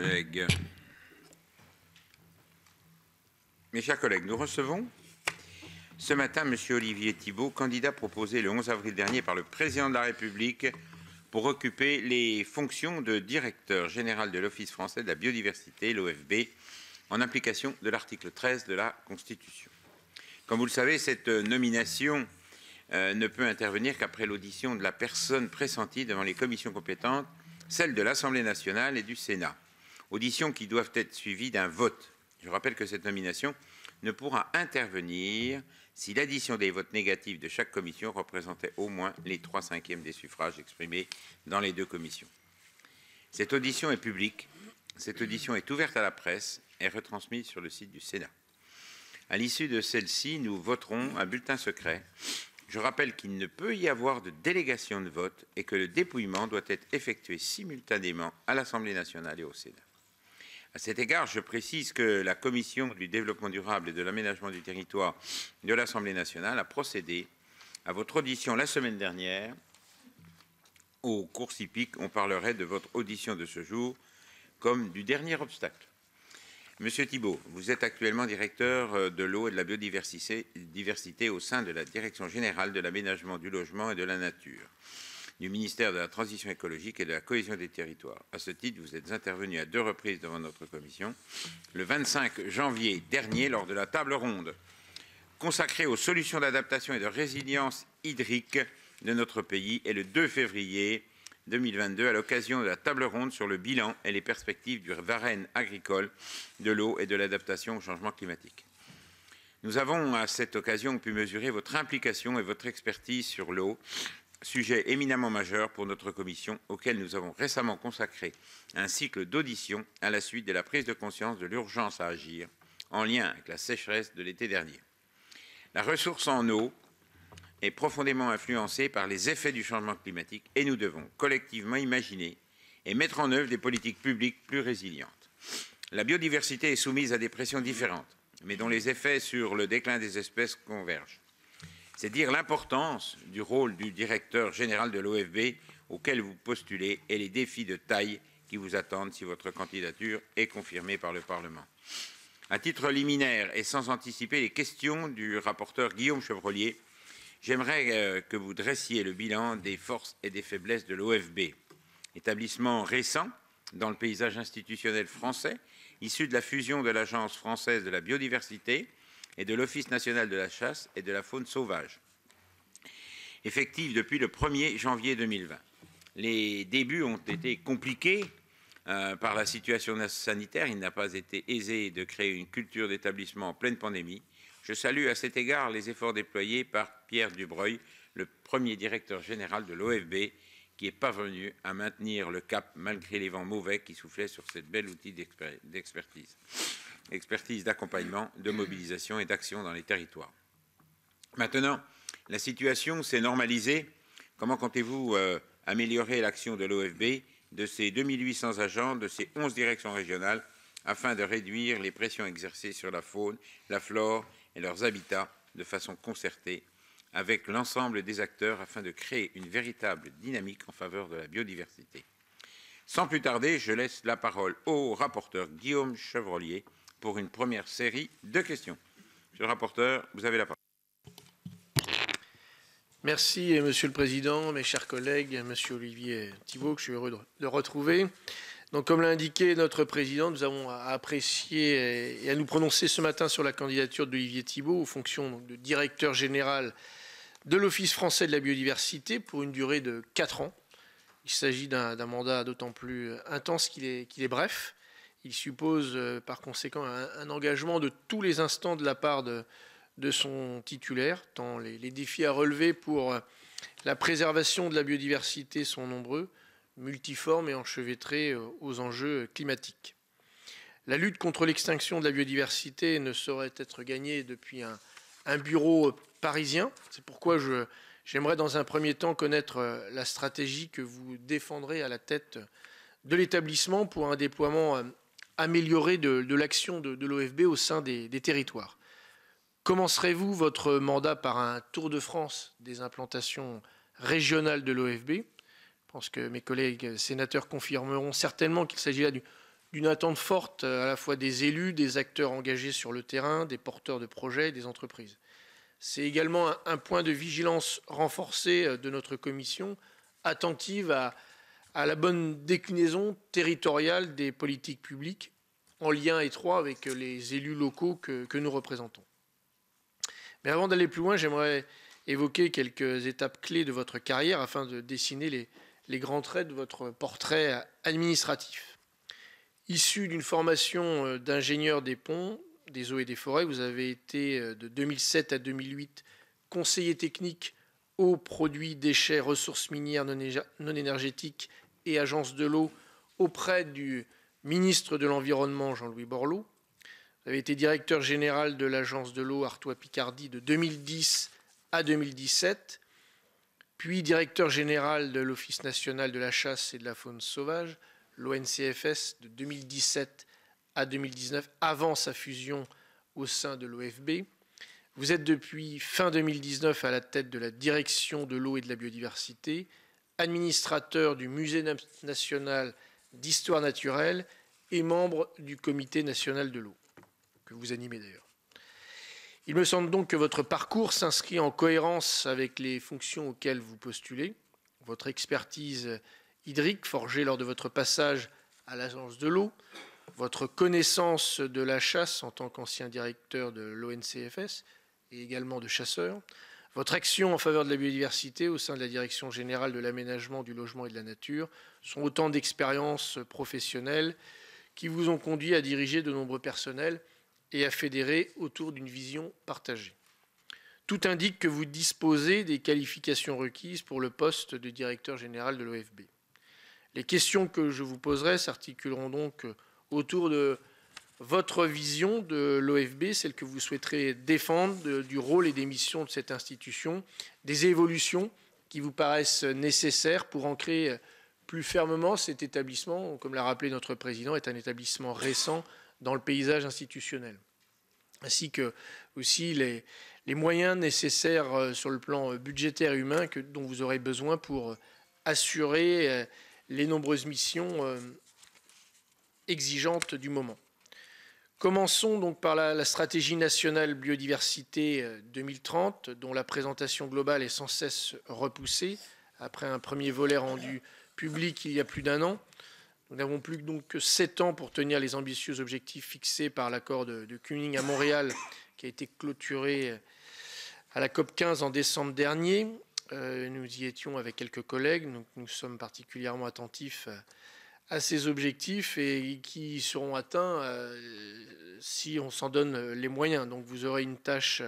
collègues. Mes chers collègues, nous recevons ce matin M. Olivier Thibault, candidat proposé le 11 avril dernier par le Président de la République pour occuper les fonctions de directeur général de l'Office français de la biodiversité, l'OFB, en application de l'article 13 de la Constitution. Comme vous le savez, cette nomination ne peut intervenir qu'après l'audition de la personne pressentie devant les commissions compétentes, celles de l'Assemblée nationale et du Sénat. Auditions qui doivent être suivies d'un vote. Je rappelle que cette nomination ne pourra intervenir si l'addition des votes négatifs de chaque commission représentait au moins les 3/5 des suffrages exprimés dans les deux commissions. Cette audition est publique, cette audition est ouverte à la presse et retransmise sur le site du Sénat. À l'issue de celle-ci, nous voterons un bulletin secret. Je rappelle qu'il ne peut y avoir de délégation de vote et que le dépouillement doit être effectué simultanément à l'Assemblée nationale et au Sénat. À cet égard, je précise que la Commission du développement durable et de l'aménagement du territoire de l'Assemblée nationale a procédé à votre audition la semaine dernière. Au cours hippique, on parlerait de votre audition de ce jour comme du dernier obstacle. Monsieur Thibault, vous êtes actuellement directeur de l'eau et de la biodiversité au sein de la Direction générale de l'aménagement du logement et de la nature, du ministère de la Transition écologique et de la cohésion des territoires. À ce titre, vous êtes intervenu à 2 reprises devant notre commission, le 25 janvier dernier lors de la table ronde consacrée aux solutions d'adaptation et de résilience hydrique de notre pays et le 2 février 2022 à l'occasion de la table ronde sur le bilan et les perspectives du Varenne agricole de l'eau et de l'adaptation au changement climatique. Nous avons à cette occasion pu mesurer votre implication et votre expertise sur l'eau, sujet éminemment majeur pour notre commission, auquel nous avons récemment consacré un cycle d'auditions à la suite de la prise de conscience de l'urgence à agir en lien avec la sécheresse de l'été dernier. La ressource en eau est profondément influencée par les effets du changement climatique et nous devons collectivement imaginer et mettre en œuvre des politiques publiques plus résilientes. La biodiversité est soumise à des pressions différentes, mais dont les effets sur le déclin des espèces convergent. C'est dire l'importance du rôle du directeur général de l'OFB auquel vous postulez et les défis de taille qui vous attendent si votre candidature est confirmée par le Parlement. À titre liminaire et sans anticiper les questions du rapporteur Guillaume Chevrollier, j'aimerais que vous dressiez le bilan des forces et des faiblesses de l'OFB, établissement récent dans le paysage institutionnel français, issu de la fusion de l'Agence française de la biodiversité et de l'Office national de la chasse et de la faune sauvage, effectif depuis le 1er janvier 2020. Les débuts ont été compliqués par la situation sanitaire. Il n'a pas été aisé de créer une culture d'établissement en pleine pandémie. Je salue à cet égard les efforts déployés par Pierre Dubreuil, le premier directeur général de l'OFB, qui est parvenu à maintenir le cap malgré les vents mauvais qui soufflaient sur cette belle outil d'expertise, d'accompagnement, de mobilisation et d'action dans les territoires. Maintenant, la situation s'est normalisée. Comment comptez-vous améliorer l'action de l'OFB, de ses 2800 agents, de ses 11 directions régionales, afin de réduire les pressions exercées sur la faune, la flore et leurs habitats de façon concertée avec l'ensemble des acteurs afin de créer une véritable dynamique en faveur de la biodiversité. Sans plus tarder, je laisse la parole au rapporteur Guillaume Chevrollier pour une première série de questions. Monsieur le rapporteur, vous avez la parole. Merci, Monsieur le Président, mes chers collègues, Monsieur Olivier Thibault, que je suis heureux de retrouver. Donc, comme l'a indiqué notre Président, nous avons apprécié et à nous prononcer ce matin sur la candidature d'Olivier Thibault aux fonctions de directeur général de l'Office français de la biodiversité pour une durée de 4 ans. Il s'agit d'un mandat d'autant plus intense qu'il est bref. Il suppose par conséquent un engagement de tous les instants de la part de son titulaire, tant les défis à relever pour la préservation de la biodiversité sont nombreux, multiformes et enchevêtrés aux enjeux climatiques. La lutte contre l'extinction de la biodiversité ne saurait être gagnée depuis un bureau parisien. C'est pourquoi j'aimerais dans un premier temps connaître la stratégie que vous défendrez à la tête de l'établissement pour un déploiement amélioré de l'action de l'OFB au sein des territoires. Commencerez-vous votre mandat par un tour de France des implantations régionales de l'OFB ? Je pense que mes collègues sénateurs confirmeront certainement qu'il s'agit là d'une attente forte à la fois des élus, des acteurs engagés sur le terrain, des porteurs de projets et des entreprises. C'est également un point de vigilance renforcé de notre commission, attentive à la bonne déclinaison territoriale des politiques publiques, en lien étroit avec les élus locaux que nous représentons. Mais avant d'aller plus loin, j'aimerais évoquer quelques étapes clés de votre carrière afin de dessiner les grands traits de votre portrait administratif. Issu d'une formation d'ingénieur des ponts, des eaux et des forêts, vous avez été de 2007 à 2008 conseiller technique eau, produits, déchets, ressources minières non énergétiques et agences de l'eau auprès du ministre de l'Environnement Jean-Louis Borloo. Vous avez été directeur général de l'agence de l'eau Artois-Picardie de 2010 à 2017, puis directeur général de l'Office national de la chasse et de la faune sauvage, l'ONCFS, de 2017 à 2019, avant sa fusion au sein de l'OFB. Vous êtes depuis fin 2019 à la tête de la direction de l'eau et de la biodiversité, administrateur du Musée national d'histoire naturelle et membre du Comité national de l'eau, que vous animez d'ailleurs. Il me semble donc que votre parcours s'inscrit en cohérence avec les fonctions auxquelles vous postulez. Votre expertise hydrique forgée lors de votre passage à l'agence de l'eau, votre connaissance de la chasse en tant qu'ancien directeur de l'ONCFS et également de chasseur, votre action en faveur de la biodiversité au sein de la Direction générale de l'aménagement, du logement et de la nature sont autant d'expériences professionnelles qui vous ont conduit à diriger de nombreux personnels et à fédérer autour d'une vision partagée. Tout indique que vous disposez des qualifications requises pour le poste de directeur général de l'OFB. Les questions que je vous poserai s'articuleront donc autour de votre vision de l'OFB, celle que vous souhaiterez défendre, du rôle et des missions de cette institution, des évolutions qui vous paraissent nécessaires pour ancrer plus fermement cet établissement, comme l'a rappelé notre président, est un établissement récent dans le paysage institutionnel, ainsi que aussi les moyens nécessaires sur le plan budgétaire et humain dont vous aurez besoin pour assurer les nombreuses missions exigeantes du moment. Commençons donc par la stratégie nationale biodiversité 2030, dont la présentation globale est sans cesse repoussée, après un premier volet rendu public il y a plus d'un an. Nous n'avons plus donc que 7 ans pour tenir les ambitieux objectifs fixés par l'accord de Kunming à Montréal, qui a été clôturé à la COP15 en décembre dernier. Nous y étions avec quelques collègues, donc nous sommes particulièrement attentifs à ces objectifs et qui seront atteints si on s'en donne les moyens. Donc vous aurez une tâche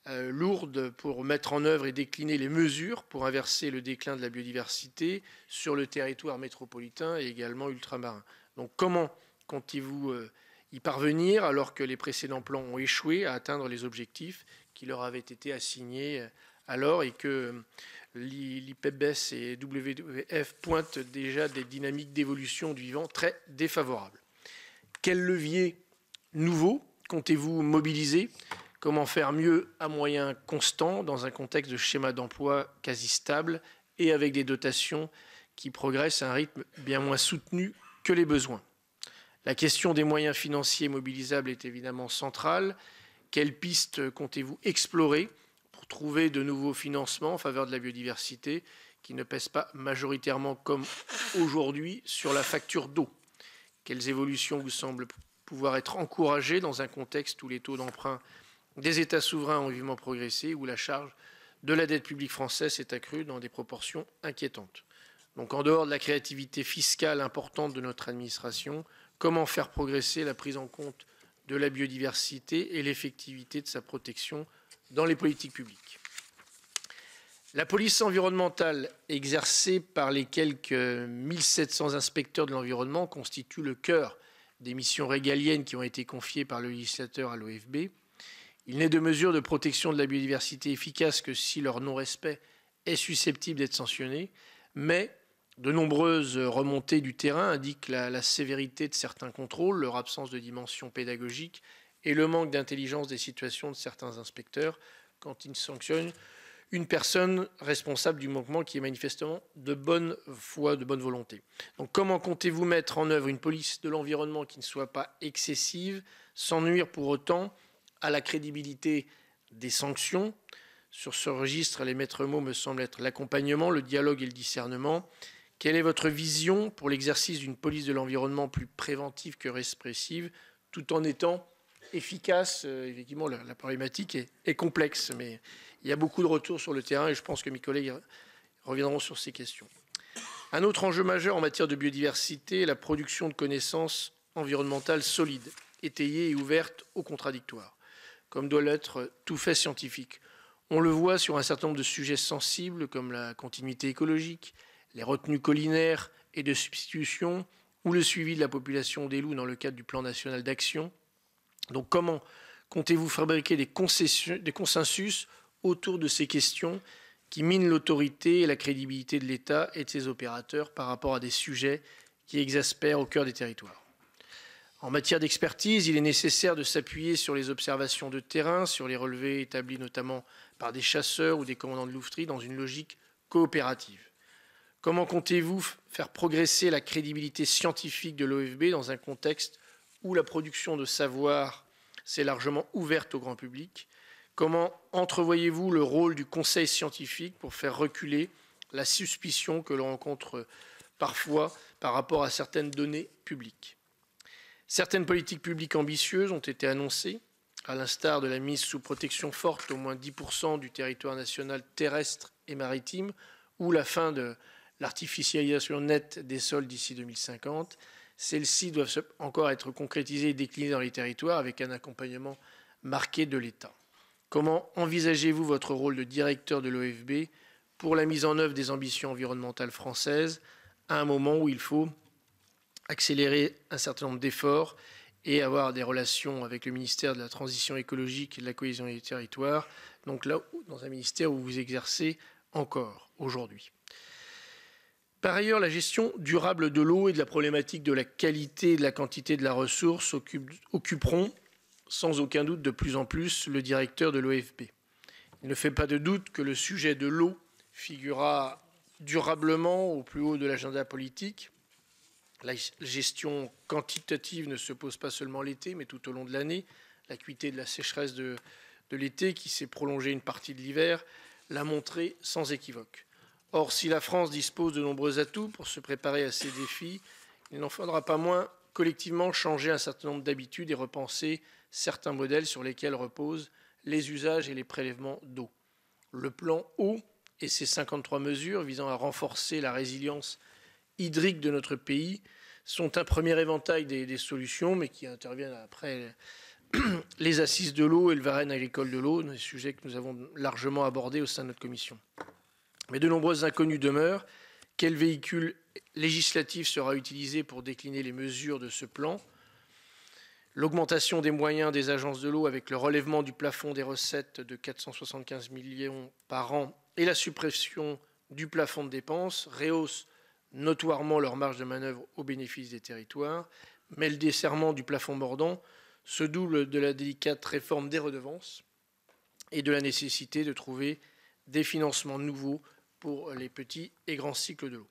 lourde pour mettre en œuvre et décliner les mesures pour inverser le déclin de la biodiversité sur le territoire métropolitain et également ultramarin. Donc comment comptez-vous y parvenir alors que les précédents plans ont échoué à atteindre les objectifs qui leur avaient été assignés alors et que l'IPBES et WWF pointent déjà des dynamiques d'évolution du vivant très défavorables. Quels leviers nouveaux comptez-vous mobiliser? Comment faire mieux à moyens constants dans un contexte de schéma d'emploi quasi stable et avec des dotations qui progressent à un rythme bien moins soutenu que les besoins? La question des moyens financiers mobilisables est évidemment centrale. Quelles pistes comptez-vous explorer pour trouver de nouveaux financements en faveur de la biodiversité qui ne pèsent pas majoritairement comme aujourd'hui sur la facture d'eau? Quelles évolutions vous semblent pouvoir être encouragées dans un contexte où les taux d'emprunt des États souverains ont vivement progressé, où la charge de la dette publique française s'est accrue dans des proportions inquiétantes? Donc en dehors de la créativité fiscale importante de notre administration, comment faire progresser la prise en compte de la biodiversité et l'effectivité de sa protection dans les politiques publiques? La police environnementale exercée par les quelques 1700 inspecteurs de l'environnement constitue le cœur des missions régaliennes qui ont été confiées par le législateur à l'OFB. Il n'est de mesures de protection de la biodiversité efficaces que si leur non-respect est susceptible d'être sanctionné, mais de nombreuses remontées du terrain indiquent la sévérité de certains contrôles, leur absence de dimension pédagogique et le manque d'intelligence des situations de certains inspecteurs quand ils sanctionnent une personne responsable du manquement qui est manifestement de bonne foi, de bonne volonté. Donc comment comptez-vous mettre en œuvre une police de l'environnement qui ne soit pas excessive, sans nuire pour autant à la crédibilité des sanctions? Sur ce registre, les maîtres mots me semblent être l'accompagnement, le dialogue et le discernement. Quelle est votre vision pour l'exercice d'une police de l'environnement plus préventive que répressive, tout en étant efficace? Effectivement, la problématique est complexe, mais il y a beaucoup de retours sur le terrain et je pense que mes collègues reviendront sur ces questions. Un autre enjeu majeur en matière de biodiversité est la production de connaissances environnementales solides, étayées et ouvertes au contradictoire, comme doit l'être tout fait scientifique. On le voit sur un certain nombre de sujets sensibles comme la continuité écologique, les retenues collinaires et de substitution, ou le suivi de la population des loups dans le cadre du plan national d'action. Donc comment comptez-vous fabriquer des consensus autour de ces questions qui minent l'autorité et la crédibilité de l'État et de ses opérateurs par rapport à des sujets qui exaspèrent au cœur des territoires? En matière d'expertise, il est nécessaire de s'appuyer sur les observations de terrain, sur les relevés établis notamment par des chasseurs ou des commandants de louveterie dans une logique coopérative. Comment comptez-vous faire progresser la crédibilité scientifique de l'OFB dans un contexte où la production de savoir s'est largement ouverte au grand public? Comment entrevoyez-vous le rôle du conseil scientifique pour faire reculer la suspicion que l'on rencontre parfois par rapport à certaines données publiques? Certaines politiques publiques ambitieuses ont été annoncées, à l'instar de la mise sous protection forte au moins 10% du territoire national terrestre et maritime, ou la fin de l'artificialisation nette des sols d'ici 2050. Celles-ci doivent encore être concrétisées et déclinées dans les territoires avec un accompagnement marqué de l'État. Comment envisagez-vous votre rôle de directeur de l'OFB pour la mise en œuvre des ambitions environnementales françaises à un moment où il faut accélérer un certain nombre d'efforts et avoir des relations avec le ministère de la Transition écologique et de la cohésion des territoires, donc là, dans un ministère où vous exercez encore aujourd'hui. Par ailleurs, la gestion durable de l'eau et de la problématique de la qualité et de la quantité de la ressource occuperont sans aucun doute de plus en plus le directeur de l'OFB. Il ne fait pas de doute que le sujet de l'eau figurera durablement au plus haut de l'agenda politique. La gestion quantitative ne se pose pas seulement l'été, mais tout au long de l'année. L'acuité de la sécheresse de l'été, qui s'est prolongée une partie de l'hiver, l'a montré sans équivoque. Or, si la France dispose de nombreux atouts pour se préparer à ces défis, il n'en faudra pas moins collectivement changer un certain nombre d'habitudes et repenser certains modèles sur lesquels reposent les usages et les prélèvements d'eau. Le plan eau et ses 53 mesures visant à renforcer la résilience hydrique de notre pays sont un premier éventail des solutions, mais qui interviennent après les assises de l'eau et le Varenne agricole de l'eau, des sujets que nous avons largement abordés au sein de notre commission. Mais de nombreuses inconnues demeurent. Quel véhicule législatif sera utilisé pour décliner les mesures de ce plan? L'augmentation des moyens des agences de l'eau avec le relèvement du plafond des recettes de 475 millions par an et la suppression du plafond de dépenses rehausse notoirement leur marge de manœuvre au bénéfice des territoires, mais le desserrement du plafond mordant se double de la délicate réforme des redevances et de la nécessité de trouver des financements nouveaux pour les petits et grands cycles de l'eau.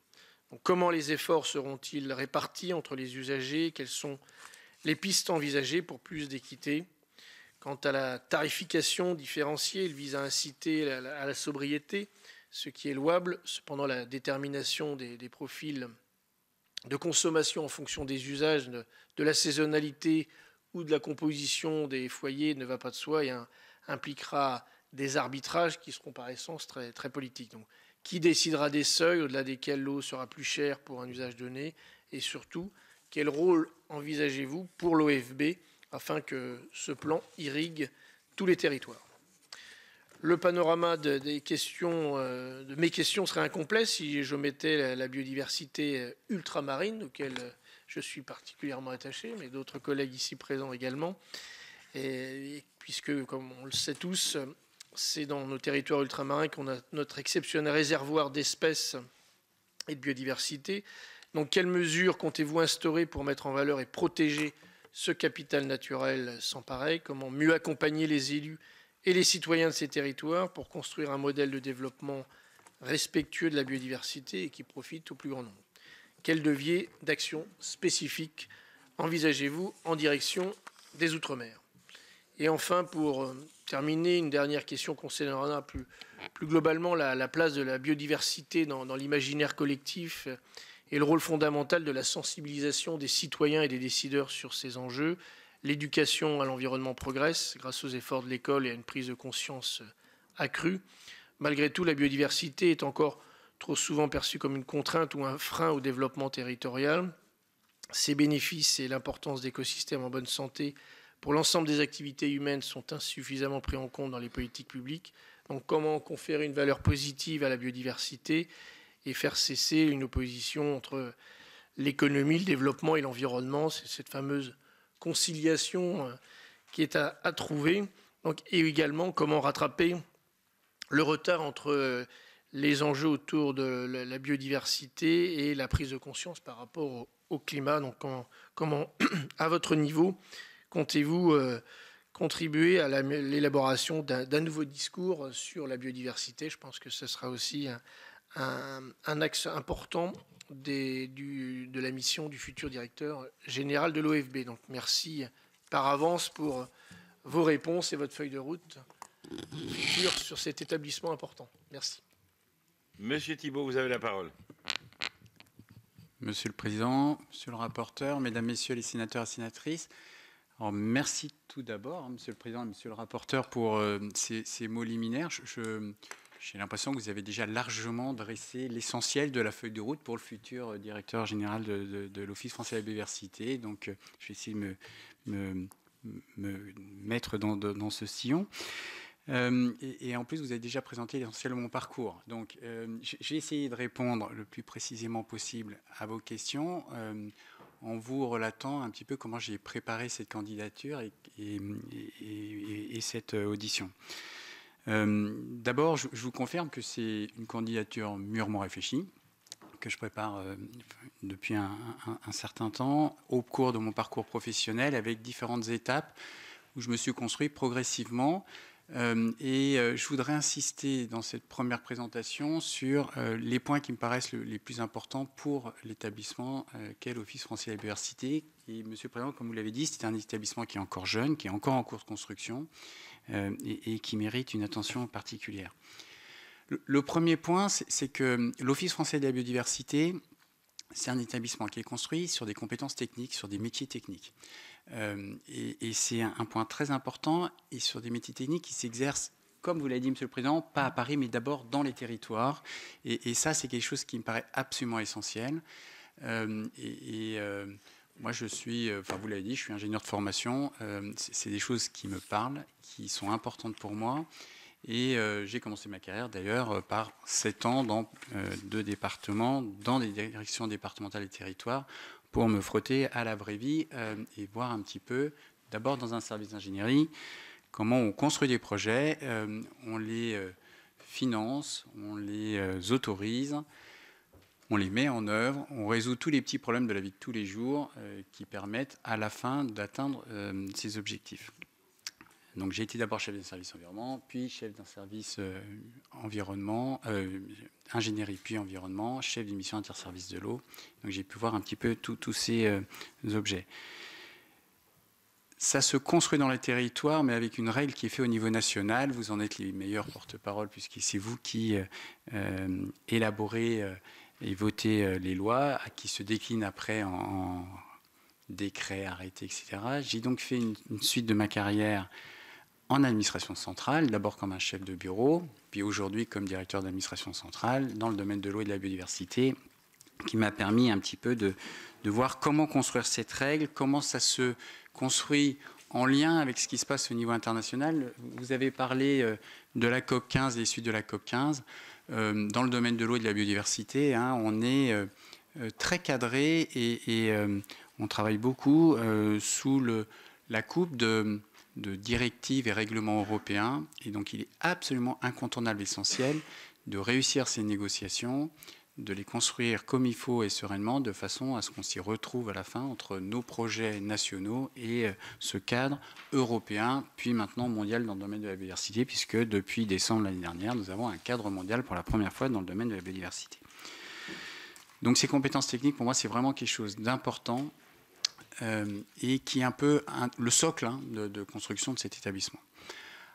Donc, comment les efforts seront-ils répartis entre les usagers? Quelles sont les pistes envisagées pour plus d'équité? Quant à la tarification différenciée, elle vise à inciter à la sobriété, ce qui est louable. Cependant, la détermination des profils de consommation en fonction des usages, de la saisonnalité ou de la composition des foyers ne va pas de soi et impliquera des arbitrages qui seront par essence très, très politiques. Donc, qui décidera des seuils au-delà desquels l'eau sera plus chère pour un usage donné? Et surtout, quel rôle envisagez-vous pour l'OFB afin que ce plan irrigue tous les territoires? Le panorama de mes questions serait incomplet si je mettais la biodiversité ultramarine, auquel je suis particulièrement attaché, mais d'autres collègues ici présents également, puisque, comme on le sait tous, c'est dans nos territoires ultramarins qu'on a notre exceptionnel réservoir d'espèces et de biodiversité. Donc, quelles mesures comptez-vous instaurer pour mettre en valeur et protéger ce capital naturel sans pareil? Comment mieux accompagner les élus et les citoyens de ces territoires pour construire un modèle de développement respectueux de la biodiversité et qui profite au plus grand nombre. Quel levier d'action spécifique envisagez-vous en direction des Outre-mer? Et enfin, pour terminer, une dernière question concernera plus globalement la place de la biodiversité dans l'imaginaire collectif et le rôle fondamental de la sensibilisation des citoyens et des décideurs sur ces enjeux. L'éducation à l'environnement progresse grâce aux efforts de l'école et à une prise de conscience accrue. Malgré tout, la biodiversité est encore trop souvent perçue comme une contrainte ou un frein au développement territorial. Ses bénéfices et l'importance d'écosystèmes en bonne santé pour l'ensemble des activités humaines sont insuffisamment pris en compte dans les politiques publiques. Donc comment conférer une valeur positive à la biodiversité et faire cesser une opposition entre l'économie, le développement et l'environnement? C'est cette fameuse conciliation qui est à trouver. Donc, et également comment rattraper le retard entre les enjeux autour de la biodiversité et la prise de conscience par rapport au climat. Donc comment à votre niveau, comptez-vous contribuer à l'élaboration d'un nouveau discours sur la biodiversité? Je pense que ce sera aussi un axe important de la mission du futur directeur général de l'OFB. Donc merci par avance pour vos réponses et votre feuille de route future sur cet établissement important. Merci. Monsieur Thibault, vous avez la parole. Monsieur le Président, Monsieur le rapporteur, Mesdames, Messieurs les sénateurs et sénatrices, alors merci tout d'abord, Monsieur le Président et Monsieur le rapporteur, pour ces mots liminaires. J'ai l'impression que vous avez déjà largement dressé l'essentiel de la feuille de route pour le futur directeur général de l'Office français de la biodiversité. Donc, je vais essayer de me mettre dans ce sillon. Et en plus, vous avez déjà présenté l'essentiel de mon parcours. Donc, j'ai essayé de répondre le plus précisément possible à vos questions en vous relatant un petit peu comment j'ai préparé cette candidature et cette audition. D'abord, je vous confirme que c'est une candidature mûrement réfléchie, que je prépare depuis un certain temps, au cours de mon parcours professionnel, avec différentes étapes où je me suis construit progressivement. Je voudrais insister dans cette première présentation sur les points qui me paraissent les plus importants pour l'établissement qu'est l'Office français de la biodiversité. Et Monsieur le Président, comme vous l'avez dit, c'est un établissement qui est encore jeune, qui est encore en cours de construction et qui mérite une attention particulière. Le premier point, c'est que l'Office français de la biodiversité, c'est un établissement qui est construit sur des compétences techniques, sur des métiers techniques. Et c'est un point très important, et sur des métiers techniques qui s'exercent, comme vous l'avez dit, Monsieur le Président, pas à Paris, mais d'abord dans les territoires. Et ça, c'est quelque chose qui me paraît absolument essentiel. Moi, je suis, enfin vous l'avez dit, je suis ingénieur de formation. C'est des choses qui me parlent, qui sont importantes pour moi. Et j'ai commencé ma carrière d'ailleurs par 7 ans dans 2 départements, dans des directions départementales et territoires, pour me frotter à la vraie vie et voir un petit peu, d'abord dans un service d'ingénierie, comment on construit des projets, on les finance, on les autorise, on les met en œuvre, on résout tous les petits problèmes de la vie de tous les jours qui permettent à la fin d'atteindre ces objectifs. Donc j'ai été d'abord chef d'un service environnement, puis chef d'un service environnement, ingénierie puis environnement, chef d'une mission interservice de l'eau. Donc j'ai pu voir un petit peu tous ces objets. Ça se construit dans les territoires, mais avec une règle qui est faite au niveau national. Vous en êtes les meilleurs porte-parole, puisque c'est vous qui élaborez et votez les lois, qui se déclinent après en décrets, arrêtés, etc. J'ai donc fait une suite de ma carrière en administration centrale, d'abord comme un chef de bureau, puis aujourd'hui comme directeur d'administration centrale dans le domaine de l'eau et de la biodiversité, qui m'a permis un petit peu de voir comment construire cette règle, comment ça se construit en lien avec ce qui se passe au niveau international. Vous avez parlé de la COP 15 et des suites de la COP 15. Dans le domaine de l'eau et de la biodiversité, on est très cadré et on travaille beaucoup sous la coupe de directives et règlements européens. Et donc, il est absolument incontournable, essentiel, de réussir ces négociations, de les construire comme il faut et sereinement, de façon à ce qu'on s'y retrouve à la fin entre nos projets nationaux et ce cadre européen, puis maintenant mondial dans le domaine de la biodiversité, puisque depuis décembre l'année dernière, nous avons un cadre mondial pour la première fois dans le domaine de la biodiversité. Donc ces compétences techniques, pour moi, c'est vraiment quelque chose d'important et qui est un peu le socle de construction de cet établissement.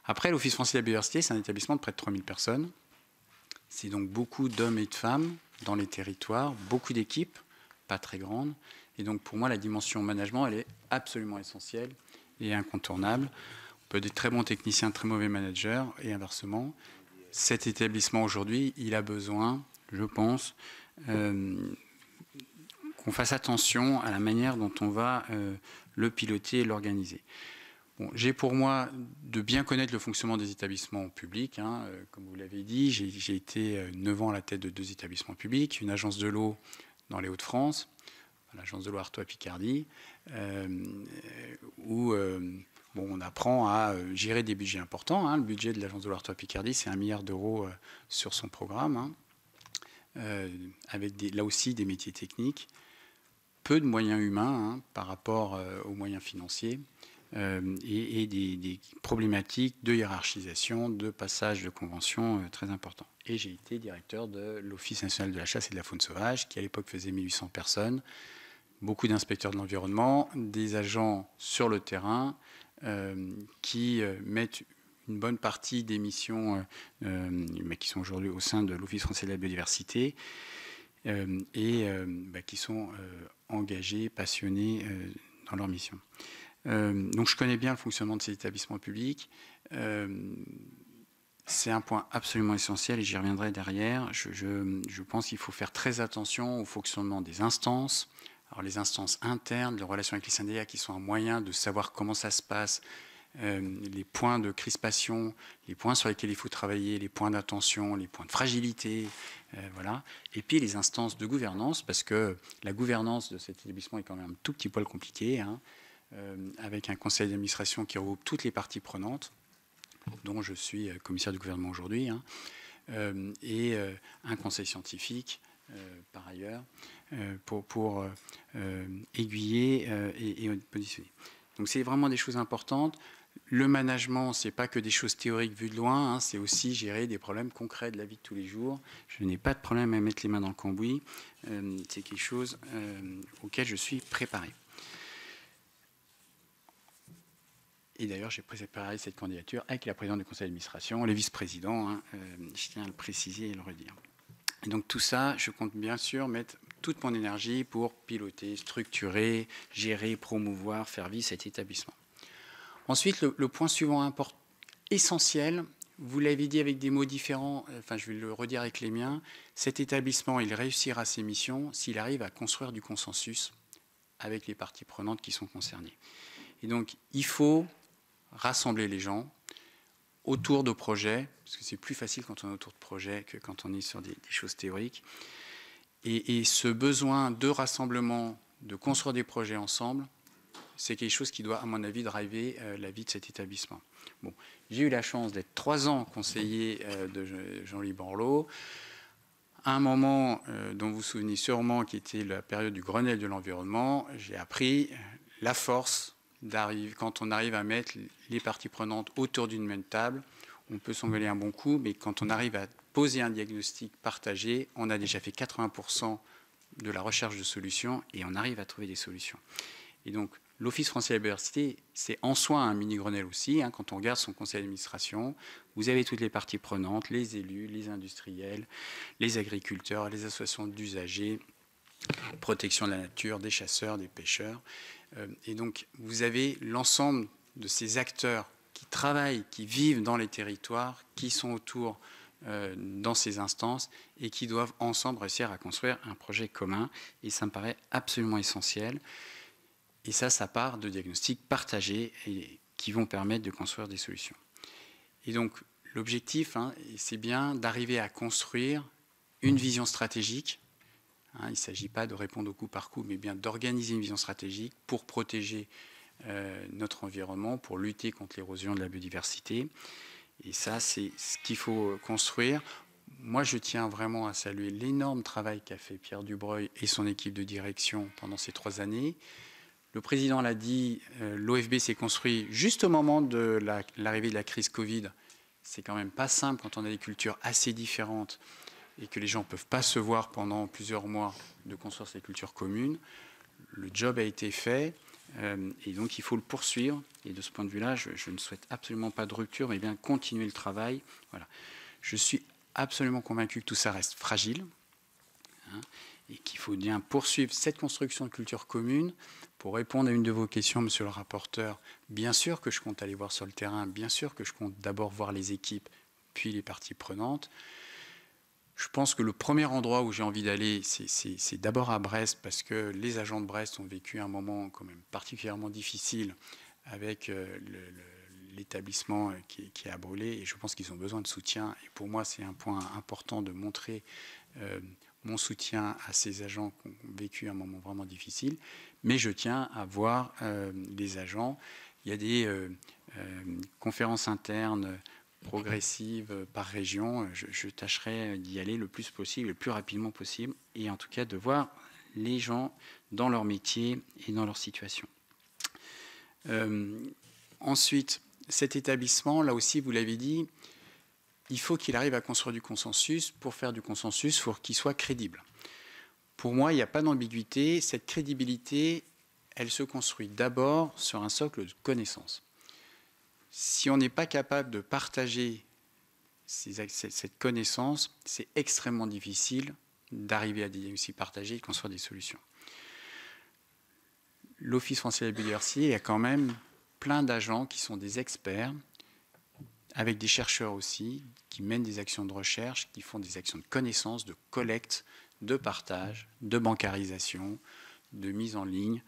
Après, l'Office français de la biodiversité, c'est un établissement de près de 3000 personnes. C'est donc beaucoup d'hommes et de femmes dans les territoires, beaucoup d'équipes, pas très grandes. Et donc pour moi, la dimension management, elle est absolument essentielle et incontournable. On peut être des très bons techniciens, très mauvais managers, et inversement. Cet établissement aujourd'hui, il a besoin, je pense, qu'on fasse attention à la manière dont on va le piloter et l'organiser. Bon, j'ai pour moi de bien connaître le fonctionnement des établissements publics. Comme vous l'avez dit, j'ai été 9 ans à la tête de 2 établissements publics, une agence de l'eau dans les Hauts-de-France, l'agence de l'eau Artois-Picardie, où on apprend à gérer des budgets importants. Le budget de l'agence de l'eau Artois-Picardie, c'est 1 milliard d'euros sur son programme, avec là aussi des métiers techniques, peu de moyens humains par rapport aux moyens financiers. Et des problématiques de hiérarchisation, de passage de conventions très importants. Et j'ai été directeur de l'Office national de la chasse et de la faune sauvage, qui à l'époque faisait 1800 personnes, beaucoup d'inspecteurs de l'environnement, des agents sur le terrain qui mettent une bonne partie des missions mais qui sont aujourd'hui au sein de l'Office français de la biodiversité qui sont engagés, passionnés dans leur mission. Donc je connais bien le fonctionnement de ces établissements publics. C'est un point absolument essentiel et j'y reviendrai derrière. Je pense qu'il faut faire très attention au fonctionnement des instances. Alors les instances internes, les relations avec les syndicats qui sont un moyen de savoir comment ça se passe, les points de crispation, les points sur lesquels il faut travailler, les points d'attention, les points de fragilité, voilà. Et puis les instances de gouvernance, parce que la gouvernance de cet établissement est quand même un tout petit poil compliquée, avec un conseil d'administration qui regroupe toutes les parties prenantes, dont je suis commissaire du gouvernement aujourd'hui, et un conseil scientifique, par ailleurs, pour aiguiller et positionner. Donc c'est vraiment des choses importantes. Le management, ce n'est pas que des choses théoriques vues de loin, c'est aussi gérer des problèmes concrets de la vie de tous les jours. Je n'ai pas de problème à mettre les mains dans le cambouis. C'est quelque chose auquel je suis préparé. Et d'ailleurs, j'ai préparé cette candidature avec la présidente du conseil d'administration, les vice-présidents, je tiens à le préciser et le redire. Et donc tout ça, je compte bien sûr mettre toute mon énergie pour piloter, structurer, gérer, promouvoir, faire vivre cet établissement. Ensuite, le point suivant essentiel, vous l'avez dit avec des mots différents, je vais le redire avec les miens, cet établissement, il réussira ses missions s'il arrive à construire du consensus avec les parties prenantes qui sont concernées. Et donc, il faut rassembler les gens autour de projets, parce que c'est plus facile quand on est autour de projets que quand on est sur des choses théoriques. Et ce besoin de rassemblement, de construire des projets ensemble, c'est quelque chose qui doit, à mon avis, driver la vie de cet établissement. Bon, j'ai eu la chance d'être 3 ans conseiller de Jean-Louis Borloo. À un moment dont vous vous souvenez sûrement, qui était la période du Grenelle de l'environnement, j'ai appris la force d'arriver, quand on arrive à mettre les parties prenantes autour d'une même table. On peut s'engueuler un bon coup, mais quand on arrive à poser un diagnostic partagé, on a déjà fait 80% de la recherche de solutions et on arrive à trouver des solutions. Et donc, l'Office français de la biodiversité, c'est en soi un mini-Grenelle aussi. Quand on regarde son conseil d'administration, vous avez toutes les parties prenantes, les élus, les industriels, les agriculteurs, les associations d'usagers, protection de la nature, des chasseurs, des pêcheurs. Et donc, vous avez l'ensemble de ces acteurs qui travaillent, qui vivent dans les territoires, qui sont autour dans ces instances et qui doivent ensemble réussir à construire un projet commun. Et ça me paraît absolument essentiel. Et ça part de diagnostics partagés et qui vont permettre de construire des solutions. Et donc, l'objectif, c'est bien d'arriver à construire une vision stratégique. Il ne s'agit pas de répondre au coup par coup, mais bien d'organiser une vision stratégique pour protéger notre environnement, pour lutter contre l'érosion de la biodiversité. Et ça, c'est ce qu'il faut construire. Moi, je tiens vraiment à saluer l'énorme travail qu'a fait Pierre Dubreuil et son équipe de direction pendant ces 3 années. Le président l'a dit, l'OFB s'est construit juste au moment de l'arrivée de la crise Covid. C'est quand même pas simple quand on a des cultures assez différentes et que les gens ne peuvent pas se voir pendant plusieurs mois de construire ces cultures communes. Le job a été fait et donc il faut le poursuivre. Et de ce point de vue-là, je ne souhaite absolument pas de rupture, mais bien continuer le travail. Voilà. Je suis absolument convaincu que tout ça reste fragile et qu'il faut bien poursuivre cette construction de culture commune. Pour répondre à une de vos questions, monsieur le rapporteur, bien sûr que je compte aller voir sur le terrain, bien sûr que je compte d'abord voir les équipes, puis les parties prenantes. Je pense que le premier endroit où j'ai envie d'aller, c'est d'abord à Brest, parce que les agents de Brest ont vécu un moment quand même particulièrement difficile avec l'établissement qui a brûlé, et je pense qu'ils ont besoin de soutien. Et pour moi, c'est un point important de montrer mon soutien à ces agents qui ont vécu un moment vraiment difficile. Mais je tiens à voir les agents. Il y a des conférences internes progressive par région. Je tâcherai d'y aller le plus possible, le plus rapidement possible, et en tout cas de voir les gens dans leur métier et dans leur situation. Ensuite, cet établissement, là aussi, vous l'avez dit, il faut qu'il arrive à construire du consensus. Pour faire du consensus, il faut qu'il soit crédible. Pour moi, il n'y a pas d'ambiguïté. Cette crédibilité, elle se construit d'abord sur un socle de connaissances. Si on n'est pas capable de partager cette connaissance, c'est extrêmement difficile d'arriver à aussi partager et de construire des solutions. L'Office français de la biodiversité, il y a quand même plein d'agents qui sont des experts, avec des chercheurs aussi, qui mènent des actions de recherche, qui font des actions de connaissance, de collecte, de partage, de bancarisation, de mise en ligne,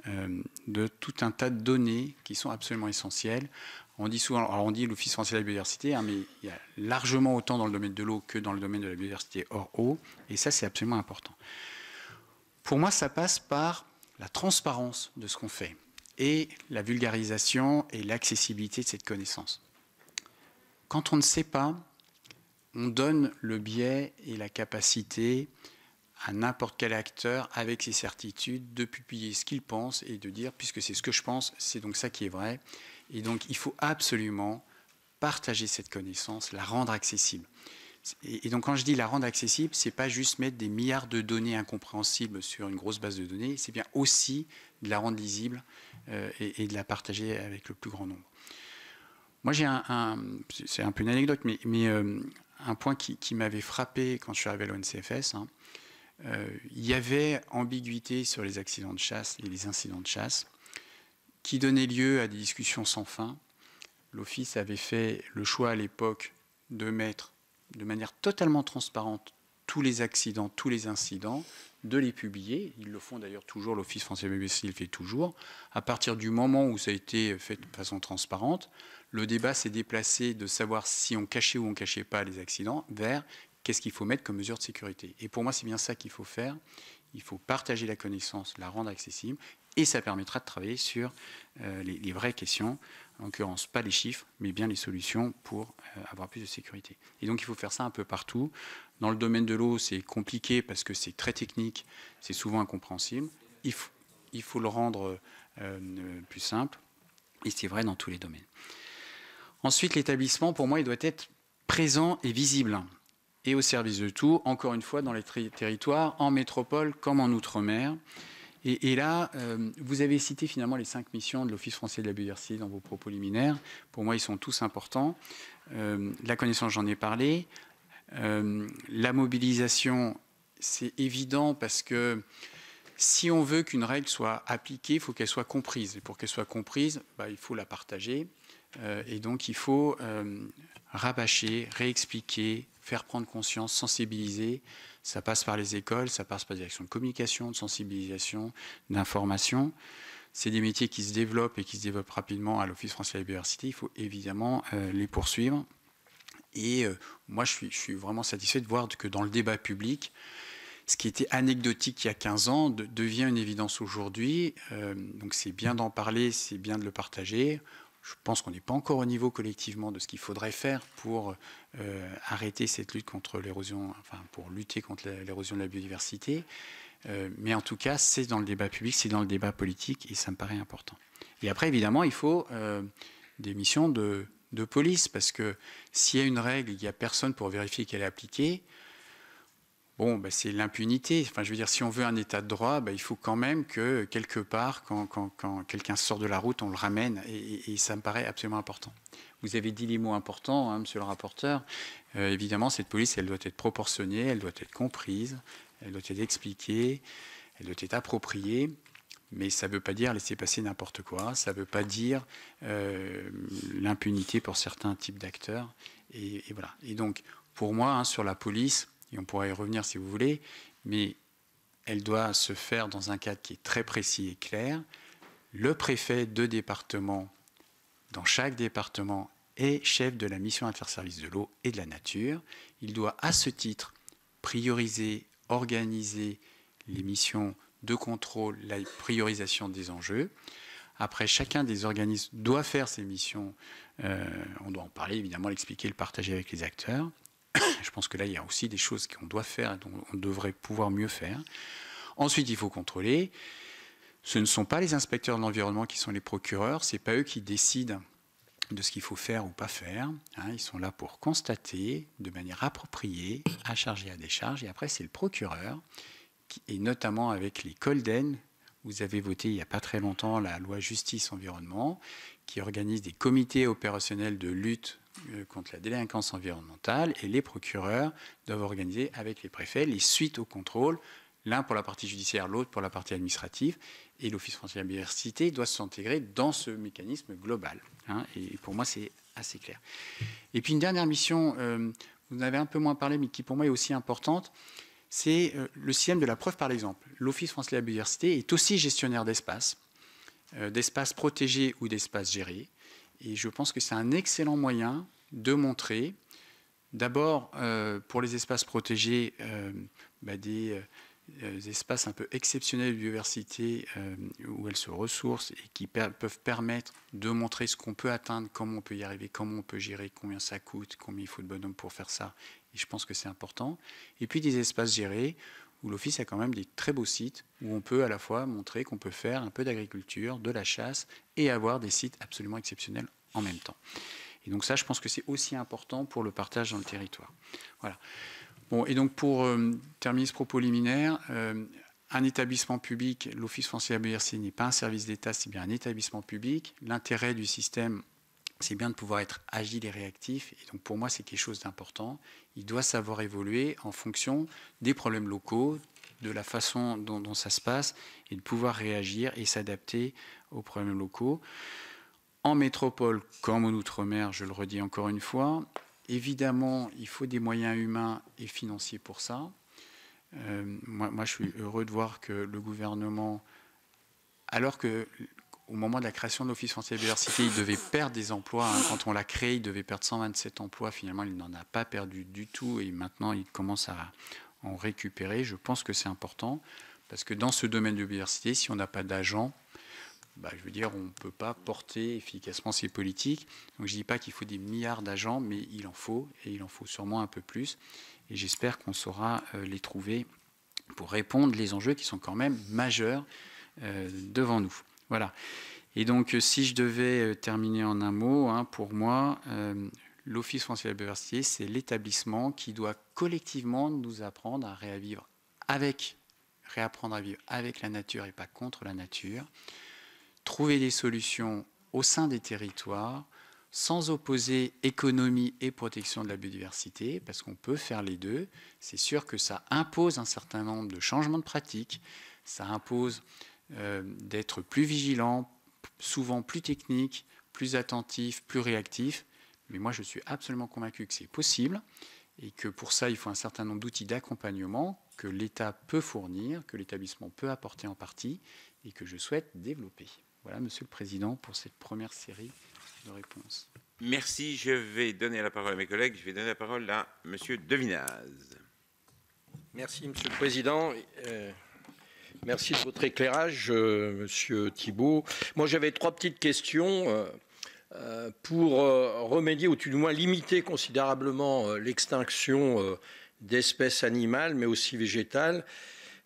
de tout un tas de données qui sont absolument essentielles. On dit souvent, alors on dit l'Office français de la biodiversité, mais il y a largement autant dans le domaine de l'eau que dans le domaine de la biodiversité hors eau, et ça c'est absolument important. Pour moi, ça passe par la transparence de ce qu'on fait et la vulgarisation et l'accessibilité de cette connaissance. Quand on ne sait pas, on donne le biais et la capacité à n'importe quel acteur avec ses certitudes de publier ce qu'il pense et de dire, puisque c'est ce que je pense, c'est donc ça qui est vrai. Et donc il faut absolument partager cette connaissance, la rendre accessible. Et donc quand je dis la rendre accessible, ce n'est pas juste mettre des milliards de données incompréhensibles sur une grosse base de données, c'est bien aussi de la rendre lisible et de la partager avec le plus grand nombre. Moi, c'est un peu une anecdote, mais un point qui m'avait frappé quand je suis arrivé à l'ONCFS, il y avait ambiguïté sur les accidents de chasse et les incidents de chasse qui donnaient lieu à des discussions sans fin. L'Office avait fait le choix à l'époque de mettre de manière totalement transparente tous les accidents, tous les incidents, de les publier. Ils le font d'ailleurs toujours, l'Office français de la biodiversité le fait toujours. À partir du moment où ça a été fait de façon transparente, le débat s'est déplacé de savoir si on cachait ou on ne cachait pas les accidents vers qu'est-ce qu'il faut mettre comme mesure de sécurité. Et pour moi, c'est bien ça qu'il faut faire. Il faut partager la connaissance, la rendre accessible, et ça permettra de travailler sur les vraies questions, en l'occurrence pas les chiffres, mais bien les solutions pour avoir plus de sécurité. Et donc il faut faire ça un peu partout. Dans le domaine de l'eau, c'est compliqué parce que c'est très technique, c'est souvent incompréhensible. Il faut le rendre plus simple, et c'est vrai dans tous les domaines. Ensuite, l'établissement, pour moi, il doit être présent et visible, et au service de tout, encore une fois, dans les territoires, en métropole comme en outre-mer. Et là, vous avez cité finalement les 5 missions de l'Office français de la biodiversité dans vos propos liminaires. Pour moi, ils sont tous importants. La connaissance, j'en ai parlé. La mobilisation, c'est évident parce que si on veut qu'une règle soit appliquée, il faut qu'elle soit comprise. Et pour qu'elle soit comprise, il faut la partager. Et donc, il faut rabâcher, réexpliquer, faire prendre conscience, sensibiliser. Ça passe par les écoles, ça passe par des actions de communication, de sensibilisation, d'information. C'est des métiers qui se développent et qui se développent rapidement à l'Office français de la biodiversité. Il faut évidemment les poursuivre. Et moi, je suis vraiment satisfait de voir que dans le débat public, ce qui était anecdotique il y a 15 ans devient une évidence aujourd'hui. Donc c'est bien d'en parler, c'est bien de le partager. Je pense qu'on n'est pas encore au niveau collectivement de ce qu'il faudrait faire pour arrêter cette lutte contre l'érosion, enfin pour lutter contre l'érosion de la biodiversité. Mais en tout cas, c'est dans le débat public, c'est dans le débat politique, et ça me paraît important. Et après, évidemment, il faut des missions de police, parce que s'il y a une règle, il n'y a personne pour vérifier qu'elle est appliquée. Bon, ben c'est l'impunité. Enfin, je veux dire, si on veut un état de droit, ben il faut quand même que, quelque part, quand quelqu'un sort de la route, on le ramène. Et ça me paraît absolument important. Vous avez dit les mots importants, hein, monsieur le rapporteur. Évidemment, cette police, elle doit être proportionnée, elle doit être comprise, elle doit être expliquée, elle doit être appropriée. Mais ça ne veut pas dire laisser passer n'importe quoi. Ça ne veut pas dire l'impunité pour certains types d'acteurs. Et voilà. Et donc, pour moi, hein, sur la police, et on pourra y revenir si vous voulez, mais elle doit se faire dans un cadre qui est très précis et clair. Le préfet de département, dans chaque département, est chef de la mission interservice de l'eau et de la nature. Il doit, à ce titre, prioriser, organiser les missions de contrôle, la priorisation des enjeux. Après, chacun des organismes doit faire ses missions. On doit en parler, évidemment, l'expliquer, le partager avec les acteurs. Je pense que là, il y a aussi des choses qu'on doit faire et dont on devrait pouvoir mieux faire. Ensuite, il faut contrôler. Ce ne sont pas les inspecteurs de l'environnement qui sont les procureurs. Ce n'est pas eux qui décident de ce qu'il faut faire ou pas faire. Hein, ils sont là pour constater de manière appropriée, à charge et à décharge. Et après, c'est le procureur, et notamment avec les Colden. Vous avez voté il n'y a pas très longtemps la loi justice-environnement, qui organise des comités opérationnels de lutte contre la délinquance environnementale, et les procureurs doivent organiser avec les préfets les suites au contrôle, l'un pour la partie judiciaire, l'autre pour la partie administrative, et l'Office français de la biodiversité doit s'intégrer dans ce mécanisme global. Hein, et pour moi, c'est assez clair. Et puis une dernière mission, vous en avez un peu moins parlé, mais qui pour moi est aussi importante, c'est le système de la preuve par l'exemple. L'Office français de la biodiversité est aussi gestionnaire d'espaces protégés ou d'espaces gérés. Et je pense que c'est un excellent moyen de montrer, d'abord pour les espaces protégés, des espaces un peu exceptionnels de biodiversité où elles se ressourcent et qui peuvent permettre de montrer ce qu'on peut atteindre, comment on peut y arriver, comment on peut gérer, combien ça coûte, combien il faut de bonhommes pour faire ça. Et je pense que c'est important. Et puis des espaces gérés où l'Office a quand même des très beaux sites où on peut à la fois montrer qu'on peut faire un peu d'agriculture, de la chasse et avoir des sites absolument exceptionnels en même temps. Et donc ça, je pense que c'est aussi important pour le partage dans le territoire. Voilà. Bon, et donc pour terminer ce propos liminaire, un établissement public, l'Office français de la biodiversité n'est pas un service d'État, c'est bien un établissement public. L'intérêt du système, c'est bien de pouvoir être agile et réactif. Et donc pour moi, c'est quelque chose d'important. Il doit savoir évoluer en fonction des problèmes locaux, de la façon dont ça se passe, et de pouvoir réagir et s'adapter aux problèmes locaux. En métropole comme en Outre-mer, je le redis encore une fois, évidemment, il faut des moyens humains et financiers pour ça. Moi, je suis heureux de voir que le gouvernement, alors qu'au moment de la création de l'Office français de la biodiversité, il devait perdre des emplois. Hein. Quand on l'a créé, il devait perdre 127 emplois. Finalement, il n'en a pas perdu du tout. Et maintenant, il commence à en récupérer. Je pense que c'est important. Parce que dans ce domaine de biodiversité, si on n'a pas d'agents, je veux dire, on ne peut pas porter efficacement ces politiques. Donc je ne dis pas qu'il faut des milliards d'agents, mais il en faut, et il en faut sûrement un peu plus. Et j'espère qu'on saura les trouver pour répondre aux enjeux qui sont quand même majeurs devant nous. Voilà. Et donc, si je devais terminer en un mot, hein, pour moi, l'Office français de la biodiversité, c'est l'établissement qui doit collectivement nous apprendre à réapprendre à vivre avec la nature et pas contre la nature. Trouver des solutions au sein des territoires sans opposer économie et protection de la biodiversité, parce qu'on peut faire les deux. C'est sûr que ça impose un certain nombre de changements de pratiques, ça impose d'être plus vigilant, souvent plus technique, plus attentif, plus réactif. Mais moi, je suis absolument convaincu que c'est possible et que pour ça, il faut un certain nombre d'outils d'accompagnement que l'État peut fournir, que l'établissement peut apporter en partie et que je souhaite développer. Voilà, Monsieur le Président, pour cette première série de réponses. Merci. Je vais donner la parole à mes collègues. Je vais donner la parole à Monsieur Devinaz. Merci, Monsieur le Président. Merci de votre éclairage, Monsieur Thibault. Moi, j'avais trois petites questions. pour remédier ou tout du moins limiter considérablement l'extinction d'espèces animales, mais aussi végétales.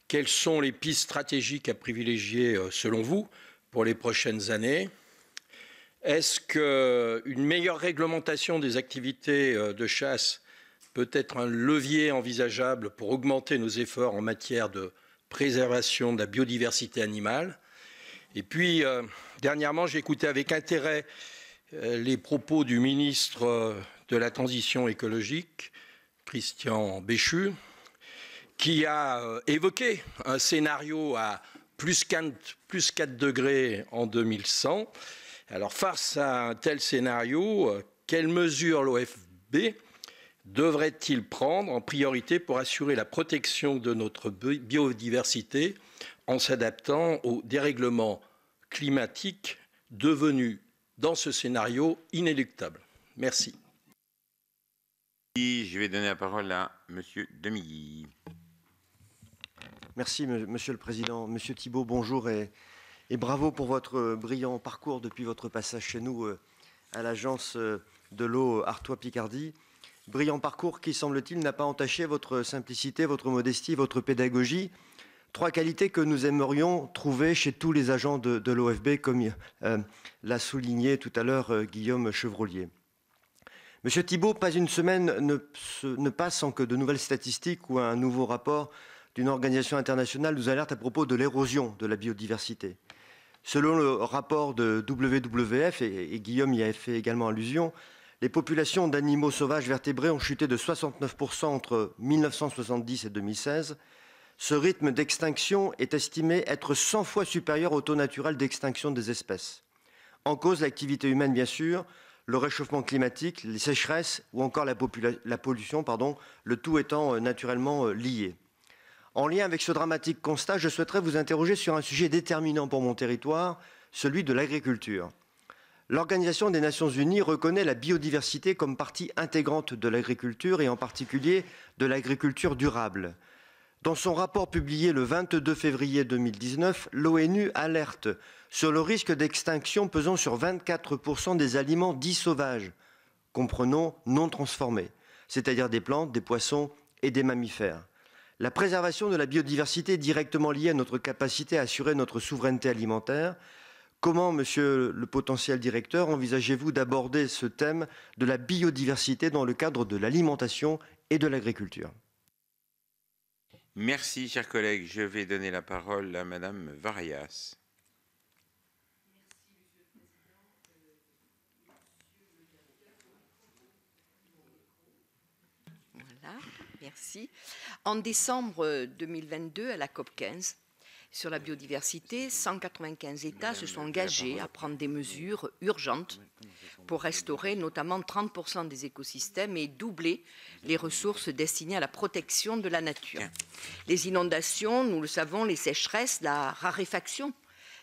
Quelles sont les pistes stratégiques à privilégier selon vous pour les prochaines années? Est-ce qu'une meilleure réglementation des activités de chasse peut être un levier envisageable pour augmenter nos efforts en matière de préservation de la biodiversité animale? Et puis, dernièrement, j'ai écouté avec intérêt les propos du ministre de la Transition écologique, Christian Béchu, qui a évoqué un scénario à plus 4 degrés en 2100. Alors, face à un tel scénario, quelles mesures l'OFB devrait-il prendre en priorité pour assurer la protection de notre biodiversité en s'adaptant aux dérèglements climatiques devenus dans ce scénario inéluctable? Merci. Je vais donner la parole à Monsieur Demilly. Merci, Monsieur le Président. Monsieur Thibault, bonjour et bravo pour votre brillant parcours depuis votre passage chez nous à l'agence de l'eau Artois-Picardie. Brillant parcours qui, semble-t-il, n'a pas entaché votre simplicité, votre modestie, votre pédagogie. 3 qualités que nous aimerions trouver chez tous les agents de l'OFB, comme l'a souligné tout à l'heure Guillaume Chevrollier. Monsieur Thibault, pas une semaine ne passe sans que de nouvelles statistiques ou un nouveau rapport d'une organisation internationale nous alerte à propos de l'érosion de la biodiversité. Selon le rapport de WWF, et Guillaume y a fait également allusion, les populations d'animaux sauvages vertébrés ont chuté de 69% entre 1970 et 2016. Ce rythme d'extinction est estimé être 100 fois supérieur au taux naturel d'extinction des espèces. En cause, l'activité humaine, bien sûr, le réchauffement climatique, les sécheresses ou encore la pollution, le tout étant naturellement lié. En lien avec ce dramatique constat, je souhaiterais vous interroger sur un sujet déterminant pour mon territoire, celui de l'agriculture. L'Organisation des Nations Unies reconnaît la biodiversité comme partie intégrante de l'agriculture et en particulier de l'agriculture durable. Dans son rapport publié le 22 février 2019, l'ONU alerte sur le risque d'extinction pesant sur 24% des aliments dits sauvages, comprenons non transformés, c'est-à-dire des plantes, des poissons et des mammifères. La préservation de la biodiversité est directement liée à notre capacité à assurer notre souveraineté alimentaire. Comment, monsieur le potentiel directeur, envisagez-vous d'aborder ce thème de la biodiversité dans le cadre de l'alimentation et de l'agriculture? Merci, chers collègues. Je vais donner la parole à Madame Varias. Voilà, merci. En décembre 2022, à la COP15, sur la biodiversité, 195 États se sont engagés à prendre des mesures urgentes pour restaurer notamment 30% des écosystèmes et doubler les ressources destinées à la protection de la nature. Les inondations, nous le savons, les sécheresses, la raréfaction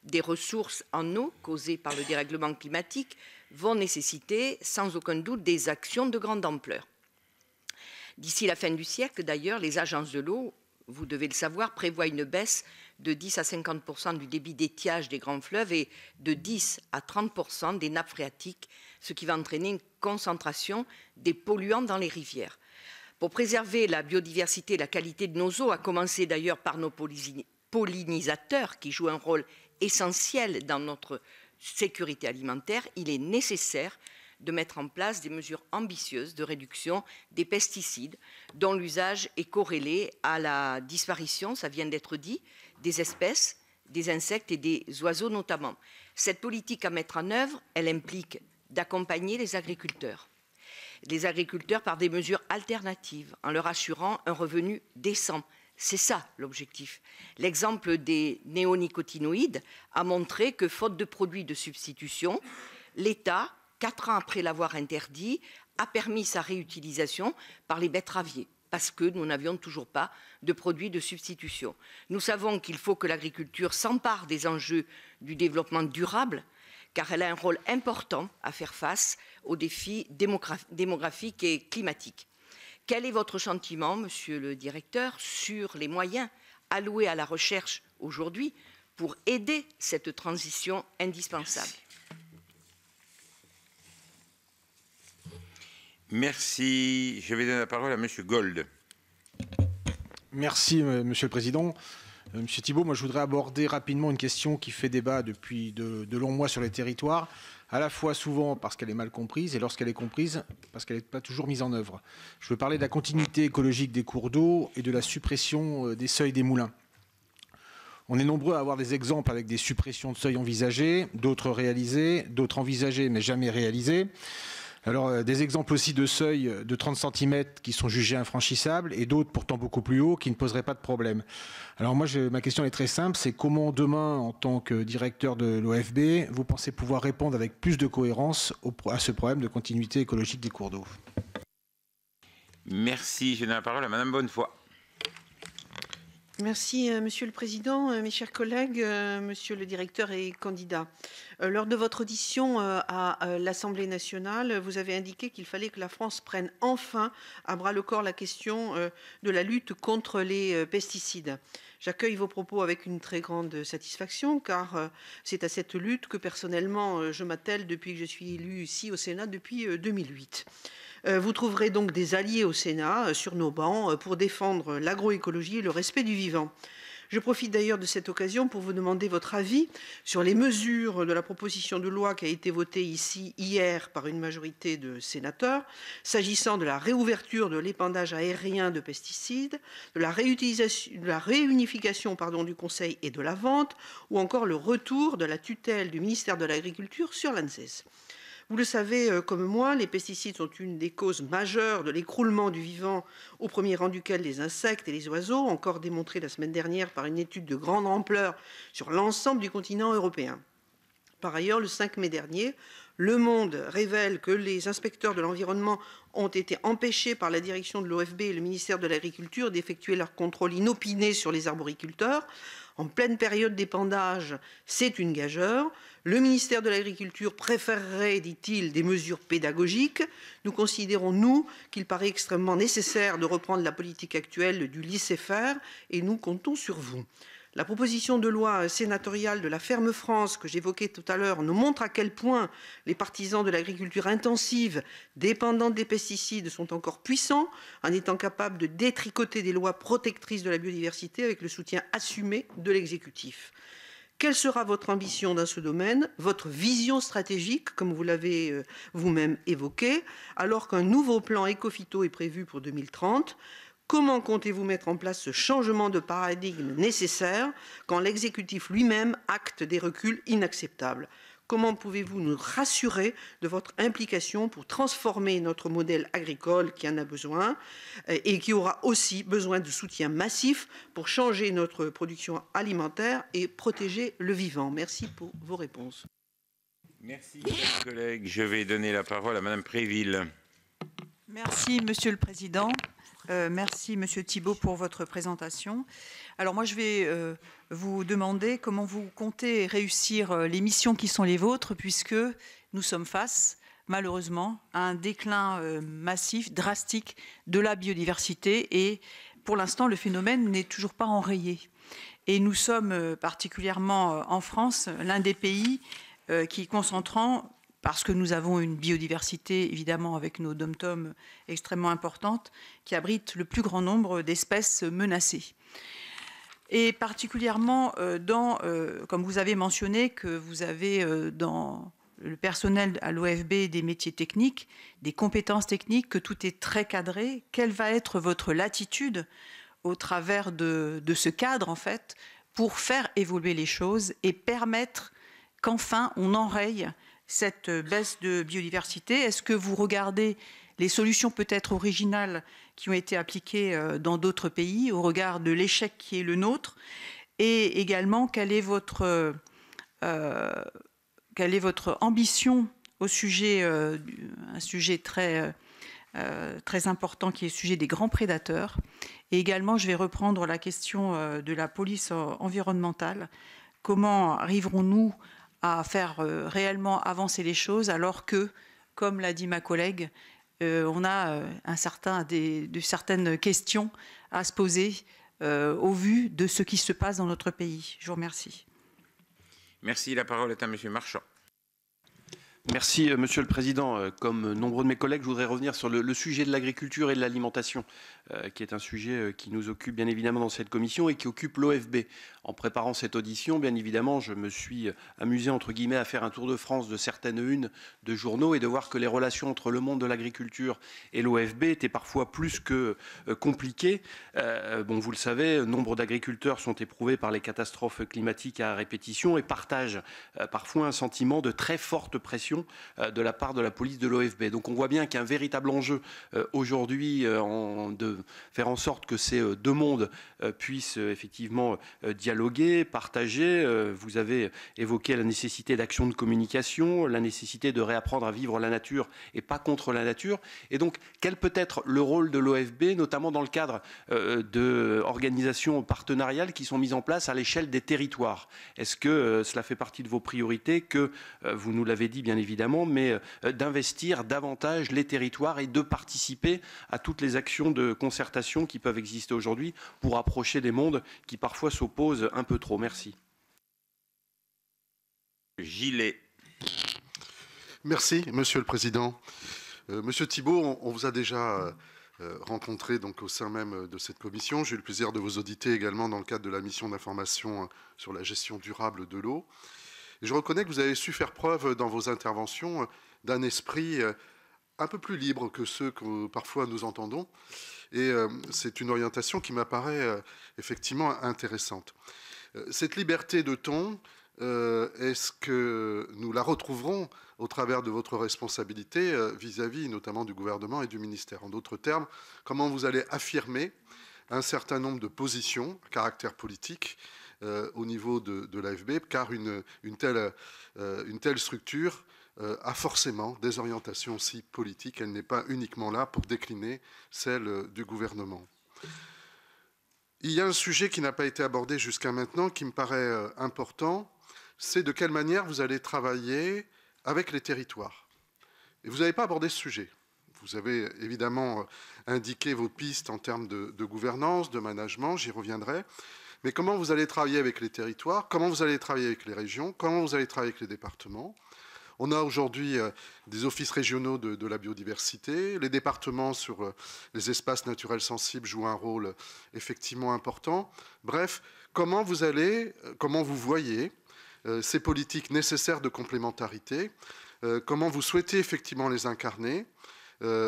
des ressources en eau causées par le dérèglement climatique vont nécessiter sans aucun doute des actions de grande ampleur. D'ici la fin du siècle, d'ailleurs, les agences de l'eau, vous devez le savoir, prévoient une baisse de 10 à 50% du débit d'étiage des grands fleuves et de 10 à 30% des nappes phréatiques, ce qui va entraîner une concentration des polluants dans les rivières. Pour préserver la biodiversité et la qualité de nos eaux, à commencer d'ailleurs par nos pollinisateurs qui jouent un rôle essentiel dans notre sécurité alimentaire, il est nécessaire de mettre en place des mesures ambitieuses de réduction des pesticides dont l'usage est corrélé à la disparition, ça vient d'être dit, des espèces, des insectes et des oiseaux notamment. Cette politique à mettre en œuvre, elle implique d'accompagner les agriculteurs par des mesures alternatives en leur assurant un revenu décent. C'est ça l'objectif. L'exemple des néonicotinoïdes a montré que, faute de produits de substitution, l'État, 4 ans après l'avoir interdit, a permis sa réutilisation par les betteraviers, parce que nous n'avions toujours pas de produits de substitution. Nous savons qu'il faut que l'agriculture s'empare des enjeux du développement durable, car elle a un rôle important à faire face aux défis démographiques et climatiques. Quel est votre sentiment, monsieur le directeur, sur les moyens alloués à la recherche aujourd'hui pour aider cette transition indispensable? Merci. Je vais donner la parole à Monsieur Gold. Merci, Monsieur le Président. Monsieur Thibault, moi je voudrais aborder rapidement une question qui fait débat depuis de longs mois sur les territoires, à la fois souvent parce qu'elle est mal comprise et lorsqu'elle est comprise parce qu'elle n'est pas toujours mise en œuvre. Je veux parler de la continuité écologique des cours d'eau et de la suppression des seuils des moulins. On est nombreux à avoir des exemples avec des suppressions de seuils envisagées, d'autres réalisées, d'autres envisagées mais jamais réalisées. Alors, des exemples aussi de seuils de 30 cm qui sont jugés infranchissables et d'autres pourtant beaucoup plus hauts qui ne poseraient pas de problème. Alors moi, ma question est très simple, c'est comment demain, en tant que directeur de l'OFB, vous pensez pouvoir répondre avec plus de cohérence à ce problème de continuité écologique des cours d'eau? Merci. Je donne la parole à Madame Bonnefoy. Merci, Monsieur le Président, mes chers collègues, Monsieur le Directeur et candidat. Lors de votre audition à l'Assemblée nationale, vous avez indiqué qu'il fallait que la France prenne enfin à bras-le-corps la question de la lutte contre les pesticides. J'accueille vos propos avec une très grande satisfaction, car c'est à cette lutte que personnellement je m'attelle depuis que je suis élu ici au Sénat depuis 2008. Vous trouverez donc des alliés au Sénat, sur nos bancs, pour défendre l'agroécologie et le respect du vivant. Je profite d'ailleurs de cette occasion pour vous demander votre avis sur les mesures de la proposition de loi qui a été votée ici hier par une majorité de sénateurs, s'agissant de la réouverture de l'épandage aérien de pesticides, de la réunification du Conseil et de la vente, ou encore le retour de la tutelle du ministère de l'Agriculture sur l'ANSES. Vous le savez comme moi, les pesticides sont une des causes majeures de l'écroulement du vivant, au premier rang duquel les insectes et les oiseaux, encore démontré la semaine dernière par une étude de grande ampleur sur l'ensemble du continent européen. Par ailleurs, le 5 mai dernier, Le Monde révèle que les inspecteurs de l'environnement ont été empêchés par la direction de l'OFB et le ministère de l'Agriculture d'effectuer leur contrôle inopiné sur les arboriculteurs. En pleine période d'épandage, c'est une gageure. Le ministère de l'Agriculture préférerait, dit-il, des mesures pédagogiques. Nous considérons, nous, qu'il paraît extrêmement nécessaire de reprendre la politique actuelle du laisser-faire et nous comptons sur vous. La proposition de loi sénatoriale de la Ferme France que j'évoquais tout à l'heure nous montre à quel point les partisans de l'agriculture intensive, dépendante des pesticides, sont encore puissants en étant capables de détricoter des lois protectrices de la biodiversité avec le soutien assumé de l'exécutif. Quelle sera votre ambition dans ce domaine, votre vision stratégique, comme vous l'avez vous-même évoqué, alors qu'un nouveau plan éco-phyto est prévu pour 2030 ? Comment comptez-vous mettre en place ce changement de paradigme nécessaire quand l'exécutif lui-même acte des reculs inacceptables? Comment pouvez-vous nous rassurer de votre implication pour transformer notre modèle agricole qui en a besoin et qui aura aussi besoin de soutien massif pour changer notre production alimentaire et protéger le vivant? Merci pour vos réponses. Merci, chers collègues. Je vais donner la parole à Madame Préville. Merci, Monsieur le Président. Merci, Monsieur Thibault, pour votre présentation. Alors moi, je vais vous demander comment vous comptez réussir les missions qui sont les vôtres, puisque nous sommes face, malheureusement, à un déclin massif, drastique de la biodiversité. Et pour l'instant, le phénomène n'est toujours pas enrayé. Et nous sommes particulièrement en France, l'un des pays qui concentrant, parce que nous avons une biodiversité, évidemment, avec nos dom-toms extrêmement importantes, qui abrite le plus grand nombre d'espèces menacées. Et particulièrement, comme vous avez mentionné, que vous avez dans le personnel à l'OFB des métiers techniques, des compétences techniques, que tout est très cadré. Quelle va être votre latitude au travers de ce cadre, en fait, pour faire évoluer les choses et permettre qu'enfin on enraye cette baisse de biodiversité? Est-ce que vous regardez les solutions peut-être originales qui ont été appliquées dans d'autres pays au regard de l'échec qui est le nôtre? Et également, quelle est votre ambition au sujet, un sujet très important qui est le sujet des grands prédateurs? Et également, je vais reprendre la question de la police environnementale. Comment arriverons-nous à faire réellement avancer les choses alors que, comme l'a dit ma collègue, on a certaines questions à se poser au vu de ce qui se passe dans notre pays. Je vous remercie. Merci. La parole est à Monsieur Marchand. Merci, Monsieur le Président. Comme nombreux de mes collègues, je voudrais revenir sur le sujet de l'agriculture et de l'alimentation, qui est un sujet qui nous occupe bien évidemment dans cette commission et qui occupe l'OFB. En préparant cette audition, bien évidemment, je me suis amusé, entre guillemets, à faire un tour de France de certaines unes de journaux et de voir que les relations entre le monde de l'agriculture et l'OFB étaient parfois plus que compliquées. Bon, vous le savez, nombre d'agriculteurs sont éprouvés par les catastrophes climatiques à répétition et partagent parfois un sentiment de très forte pression de la part de la police de l'OFB. Donc on voit bien qu'un véritable enjeu aujourd'hui de faire en sorte que ces deux mondes puissent effectivement dialoguer, partager. Vous avez évoqué la nécessité d'action de communication, la nécessité de réapprendre à vivre la nature et pas contre la nature. Et donc quel peut être le rôle de l'OFB, notamment dans le cadre d'organisations partenariales qui sont mises en place à l'échelle des territoires? Est-ce que cela fait partie de vos priorités que, vous nous l'avez dit bien évidemment, mais d'investir davantage les territoires et de participer à toutes les actions de concertation qui peuvent exister aujourd'hui pour approcher des mondes qui parfois s'opposent un peu trop? Merci. Gillet. Merci, Monsieur le Président. Monsieur Thibault, on vous a déjà rencontré donc, au sein même de cette commission. J'ai eu le plaisir de vous auditer également dans le cadre de la mission d'information sur la gestion durable de l'eau. Et je reconnais que vous avez su faire preuve dans vos interventions d'un esprit un peu plus libre que ceux que parfois nous entendons. Et c'est une orientation qui m'apparaît effectivement intéressante. Cette liberté de ton, est-ce que nous la retrouverons au travers de votre responsabilité vis-à-vis notamment du gouvernement et du ministère? En d'autres termes, comment vous allez affirmer un certain nombre de positions à caractère politique au niveau de l'AFB, car une telle structure a forcément des orientations aussi politiques. Elle n'est pas uniquement là pour décliner celle du gouvernement. Il y a un sujet qui n'a pas été abordé jusqu'à maintenant, qui me paraît important, c'est de quelle manière vous allez travailler avec les territoires. Et vous n'avez pas abordé ce sujet. Vous avez évidemment indiqué vos pistes en termes de gouvernance, de management, j'y reviendrai. Mais comment vous allez travailler avec les territoires? Comment vous allez travailler avec les régions? Comment vous allez travailler avec les départements? On a aujourd'hui des offices régionaux de la biodiversité. Les départements sur les espaces naturels sensibles jouent un rôle effectivement important. Bref, comment vous voyez ces politiques nécessaires de complémentarité? Comment vous souhaitez effectivement les incarner?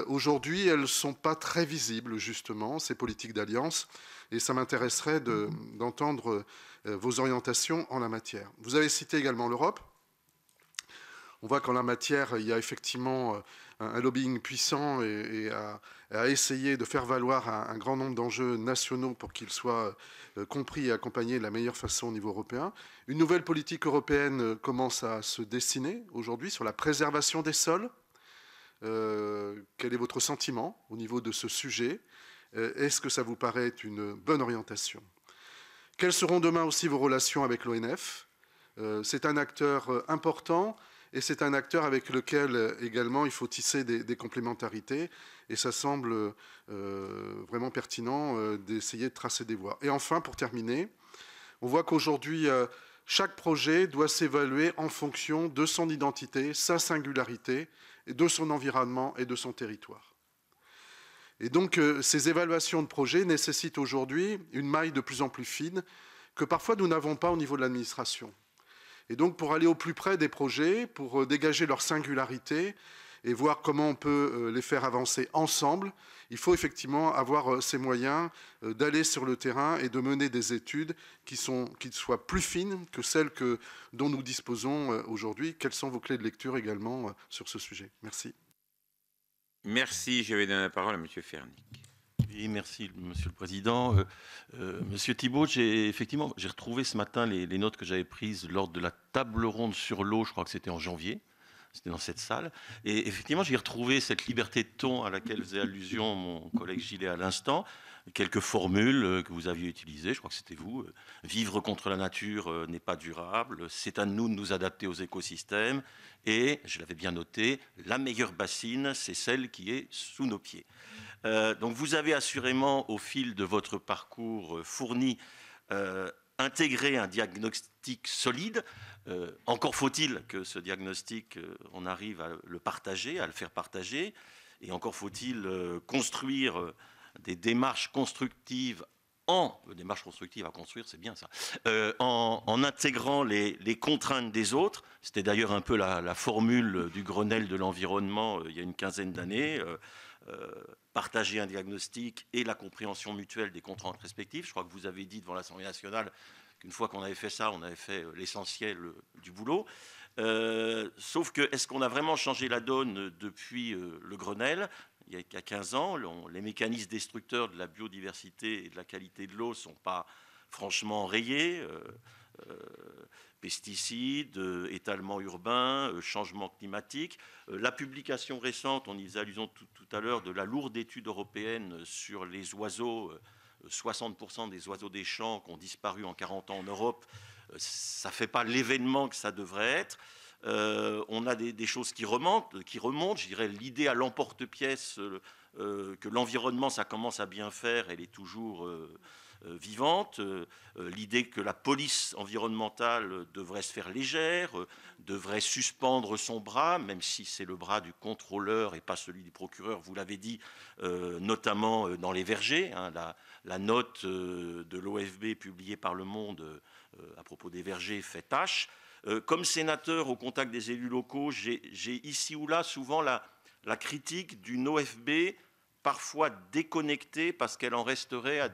Aujourd'hui, elles ne sont pas très visibles, justement, ces politiques d'alliance. Et ça m'intéresserait d'entendre vos orientations en la matière. Vous avez cité également l'Europe. On voit qu'en la matière, il y a effectivement un lobbying puissant et à essayer de faire valoir un grand nombre d'enjeux nationaux pour qu'ils soient compris et accompagnés de la meilleure façon au niveau européen. Une nouvelle politique européenne commence à se dessiner aujourd'hui sur la préservation des sols. Quel est votre sentiment au niveau de ce sujet? Est-ce que ça vous paraît une bonne orientation? Quelles seront demain aussi vos relations avec l'ONF? C'est un acteur important et c'est un acteur avec lequel également il faut tisser des complémentarités et ça semble vraiment pertinent d'essayer de tracer des voies. Et enfin, pour terminer, on voit qu'aujourd'hui, chaque projet doit s'évaluer en fonction de son identité, sa singularité, et de son environnement et de son territoire. Et donc, ces évaluations de projets nécessitent aujourd'hui une maille de plus en plus fine que parfois nous n'avons pas au niveau de l'administration. Et donc, pour aller au plus près des projets, pour dégager leur singularité et voir comment on peut les faire avancer ensemble, il faut effectivement avoir ces moyens d'aller sur le terrain et de mener des études qui soient plus fines que celles dont nous disposons aujourd'hui. Quelles sont vos clés de lecture également sur ce sujet? Merci. Merci. Je vais donner la parole à M. Fernic. Oui, merci, Monsieur le Président. Monsieur Thibault, j'ai retrouvé ce matin les notes que j'avais prises lors de la table ronde sur l'eau, je crois que c'était en janvier. C'était dans cette salle. Et effectivement, j'ai retrouvé cette liberté de ton à laquelle faisait allusion mon collègue Gillet à l'instant. Quelques formules que vous aviez utilisées, je crois que c'était vous. Vivre contre la nature n'est pas durable. C'est à nous de nous adapter aux écosystèmes. Et, je l'avais bien noté, la meilleure bassine, c'est celle qui est sous nos pieds. Donc vous avez assurément, au fil de votre parcours, fourni intégrer un diagnostic solide. Encore faut-il que ce diagnostic, on arrive à le partager, à le faire partager, et encore faut-il construire des démarches constructives démarches constructives à construire, c'est bien ça, en intégrant les contraintes des autres. C'était d'ailleurs un peu la formule du Grenelle de l'environnement il y a une quinzaine d'années. Partager un diagnostic et la compréhension mutuelle des contraintes respectives. Je crois que vous avez dit devant l'Assemblée nationale qu'une fois qu'on avait fait ça, on avait fait l'essentiel du boulot. Sauf que, est-ce qu'on a vraiment changé la donne depuis le Grenelle ? Il y a 15 ans, les mécanismes destructeurs de la biodiversité et de la qualité de l'eau ne sont pas franchement enrayés. Pesticides, étalement urbain, changement climatique. La publication récente, on y faisait allusion tout à l'heure, de la lourde étude européenne sur les oiseaux, 60% des oiseaux des champs qui ont disparu en 40 ans en Europe, ça ne fait pas l'événement que ça devrait être. On a des choses qui remontent. Je dirais l'idée à l'emporte-pièce que l'environnement, ça commence à bien faire, elle est toujours vivante. L'idée que la police environnementale devrait se faire légère, devrait suspendre son bras, même si c'est le bras du contrôleur et pas celui du procureur, vous l'avez dit, notamment dans les vergers. Hein, la note de l'OFB publiée par Le Monde à propos des vergers fait tâche. Comme sénateur au contact des élus locaux, j'ai ici ou là souvent la critique d'une OFB parfois déconnectée parce qu'elle en resterait à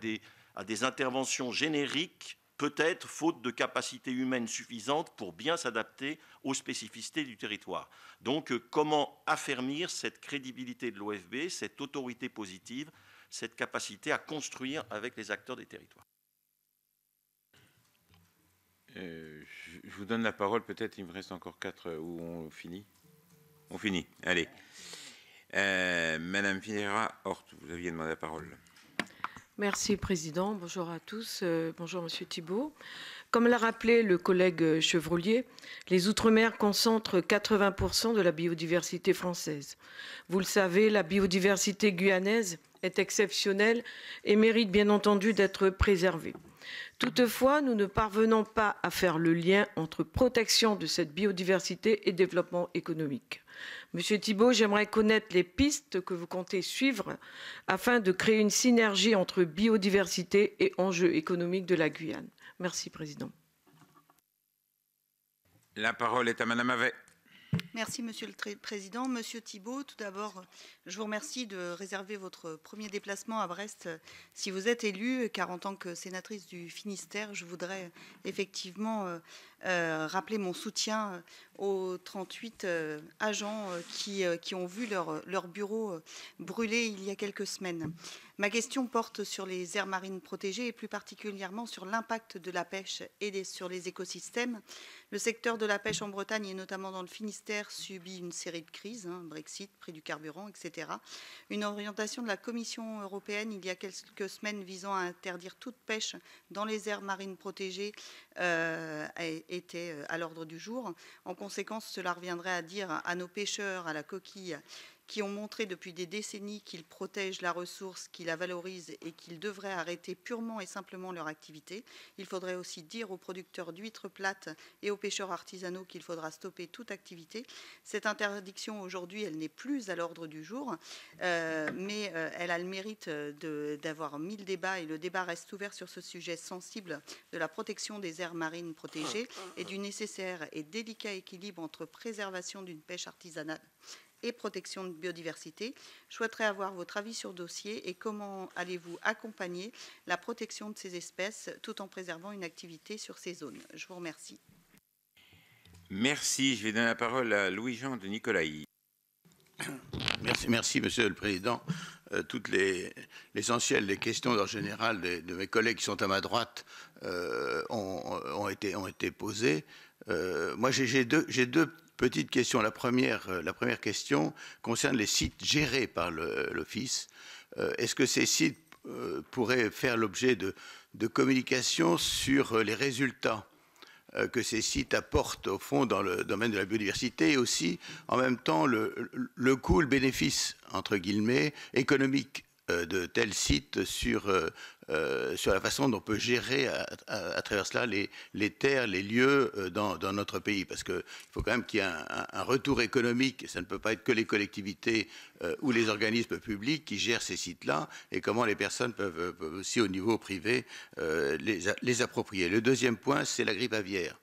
des interventions génériques, peut-être faute de capacité humaine suffisante pour bien s'adapter aux spécificités du territoire. Donc, comment affermir cette crédibilité de l'OFB, cette autorité positive, cette capacité à construire avec les acteurs des territoires? Je vous donne la parole, peut-être il me reste encore 4 où on finit. On finit, allez. Madame Finera-Hort, vous aviez demandé la parole. Merci, Président. Bonjour à tous. Bonjour, Monsieur Thibault. Comme l'a rappelé le collègue Chevrollier, les Outre-mer concentrent 80% de la biodiversité française. Vous le savez, la biodiversité guyanaise est exceptionnelle et mérite bien entendu d'être préservée. Toutefois, nous ne parvenons pas à faire le lien entre protection de cette biodiversité et développement économique. Monsieur Thibault, j'aimerais connaître les pistes que vous comptez suivre afin de créer une synergie entre biodiversité et enjeux économiques de la Guyane. Merci, Président. La parole est à Madame Havet. Merci, Monsieur le Président. Monsieur Thibault, tout d'abord, je vous remercie de réserver votre premier déplacement à Brest si vous êtes élu, car en tant que sénatrice du Finistère, je voudrais effectivement rappeler mon soutien aux 38 agents qui ont vu leur bureau brûler il y a quelques semaines. Ma question porte sur les aires marines protégées et plus particulièrement sur l'impact de la pêche et sur les écosystèmes. Le secteur de la pêche en Bretagne et notamment dans le Finistère subit une série de crises, Brexit, prix du carburant, etc. Une orientation de la Commission européenne il y a quelques semaines visant à interdire toute pêche dans les aires marines protégées était à l'ordre du jour. En conséquence, cela reviendrait à dire à nos pêcheurs à la coquille qui ont montré depuis des décennies qu'ils protègent la ressource, qu'ils la valorisent et qu'ils devraient arrêter purement et simplement leur activité. Il faudrait aussi dire aux producteurs d'huîtres plates et aux pêcheurs artisanaux qu'il faudra stopper toute activité. Cette interdiction aujourd'hui, elle n'est plus à l'ordre du jour, mais elle a le mérite d'avoir mis le débat, et le débat reste ouvert sur ce sujet sensible de la protection des aires marines protégées et du nécessaire et délicat équilibre entre préservation d'une pêche artisanale et protection de biodiversité. Je souhaiterais avoir votre avis sur le dossier et comment allez-vous accompagner la protection de ces espèces tout en préservant une activité sur ces zones. Je vous remercie. Merci. Je vais donner la parole à Louis-Jean de Nicolaï. Merci, Monsieur le Président. Toutes l'essentiel des questions en général de mes collègues qui sont à ma droite ont été posées. Moi, j'ai deux petite question. La première question concerne les sites gérés par l'Office. Est-ce que ces sites pourraient faire l'objet de communication sur les résultats que ces sites apportent au fond dans le domaine de la biodiversité et aussi en même temps le coût, le bénéfice entre guillemets économique de tels sites sur la façon dont on peut gérer à travers cela les terres, les lieux dans notre pays. Parce qu'il faut quand même qu'il y ait un retour économique. Ça ne peut pas être que les collectivités ou les organismes publics qui gèrent ces sites-là, et comment les personnes peuvent aussi au niveau privé les approprier. Le deuxième point, c'est la grippe aviaire.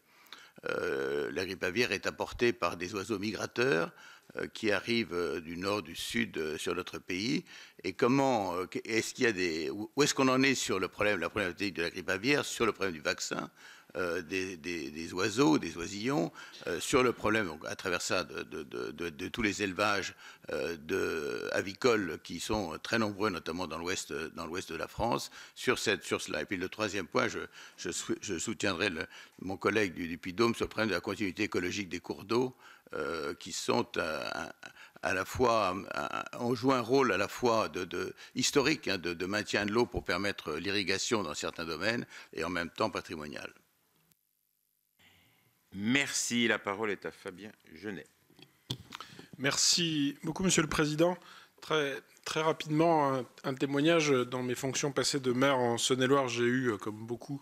La grippe aviaire est apportée par des oiseaux migrateurs qui arrivent du nord, du sud sur notre pays. Et comment est-ce qu'il y a où est-ce qu'on en est sur la problématique de la grippe aviaire, sur le problème du vaccin des oiseaux, des oisillons, sur le problème donc, à travers ça de tous les élevages avicoles qui sont très nombreux, notamment dans l'ouest de la France, sur cela. Et puis le troisième point, je soutiendrai mon collègue du Puy-de-Dôme sur le problème de la continuité écologique des cours d'eau, qui sont à la fois, on joue un rôle à la fois historique, hein, de maintien de l'eau pour permettre l'irrigation dans certains domaines, et en même temps patrimonial. Merci. La parole est à Fabien Genet. Merci beaucoup, Monsieur le Président. Très rapidement, un témoignage. Dans mes fonctions passées de maire en Saône-et-Loire, j'ai eu, comme beaucoup,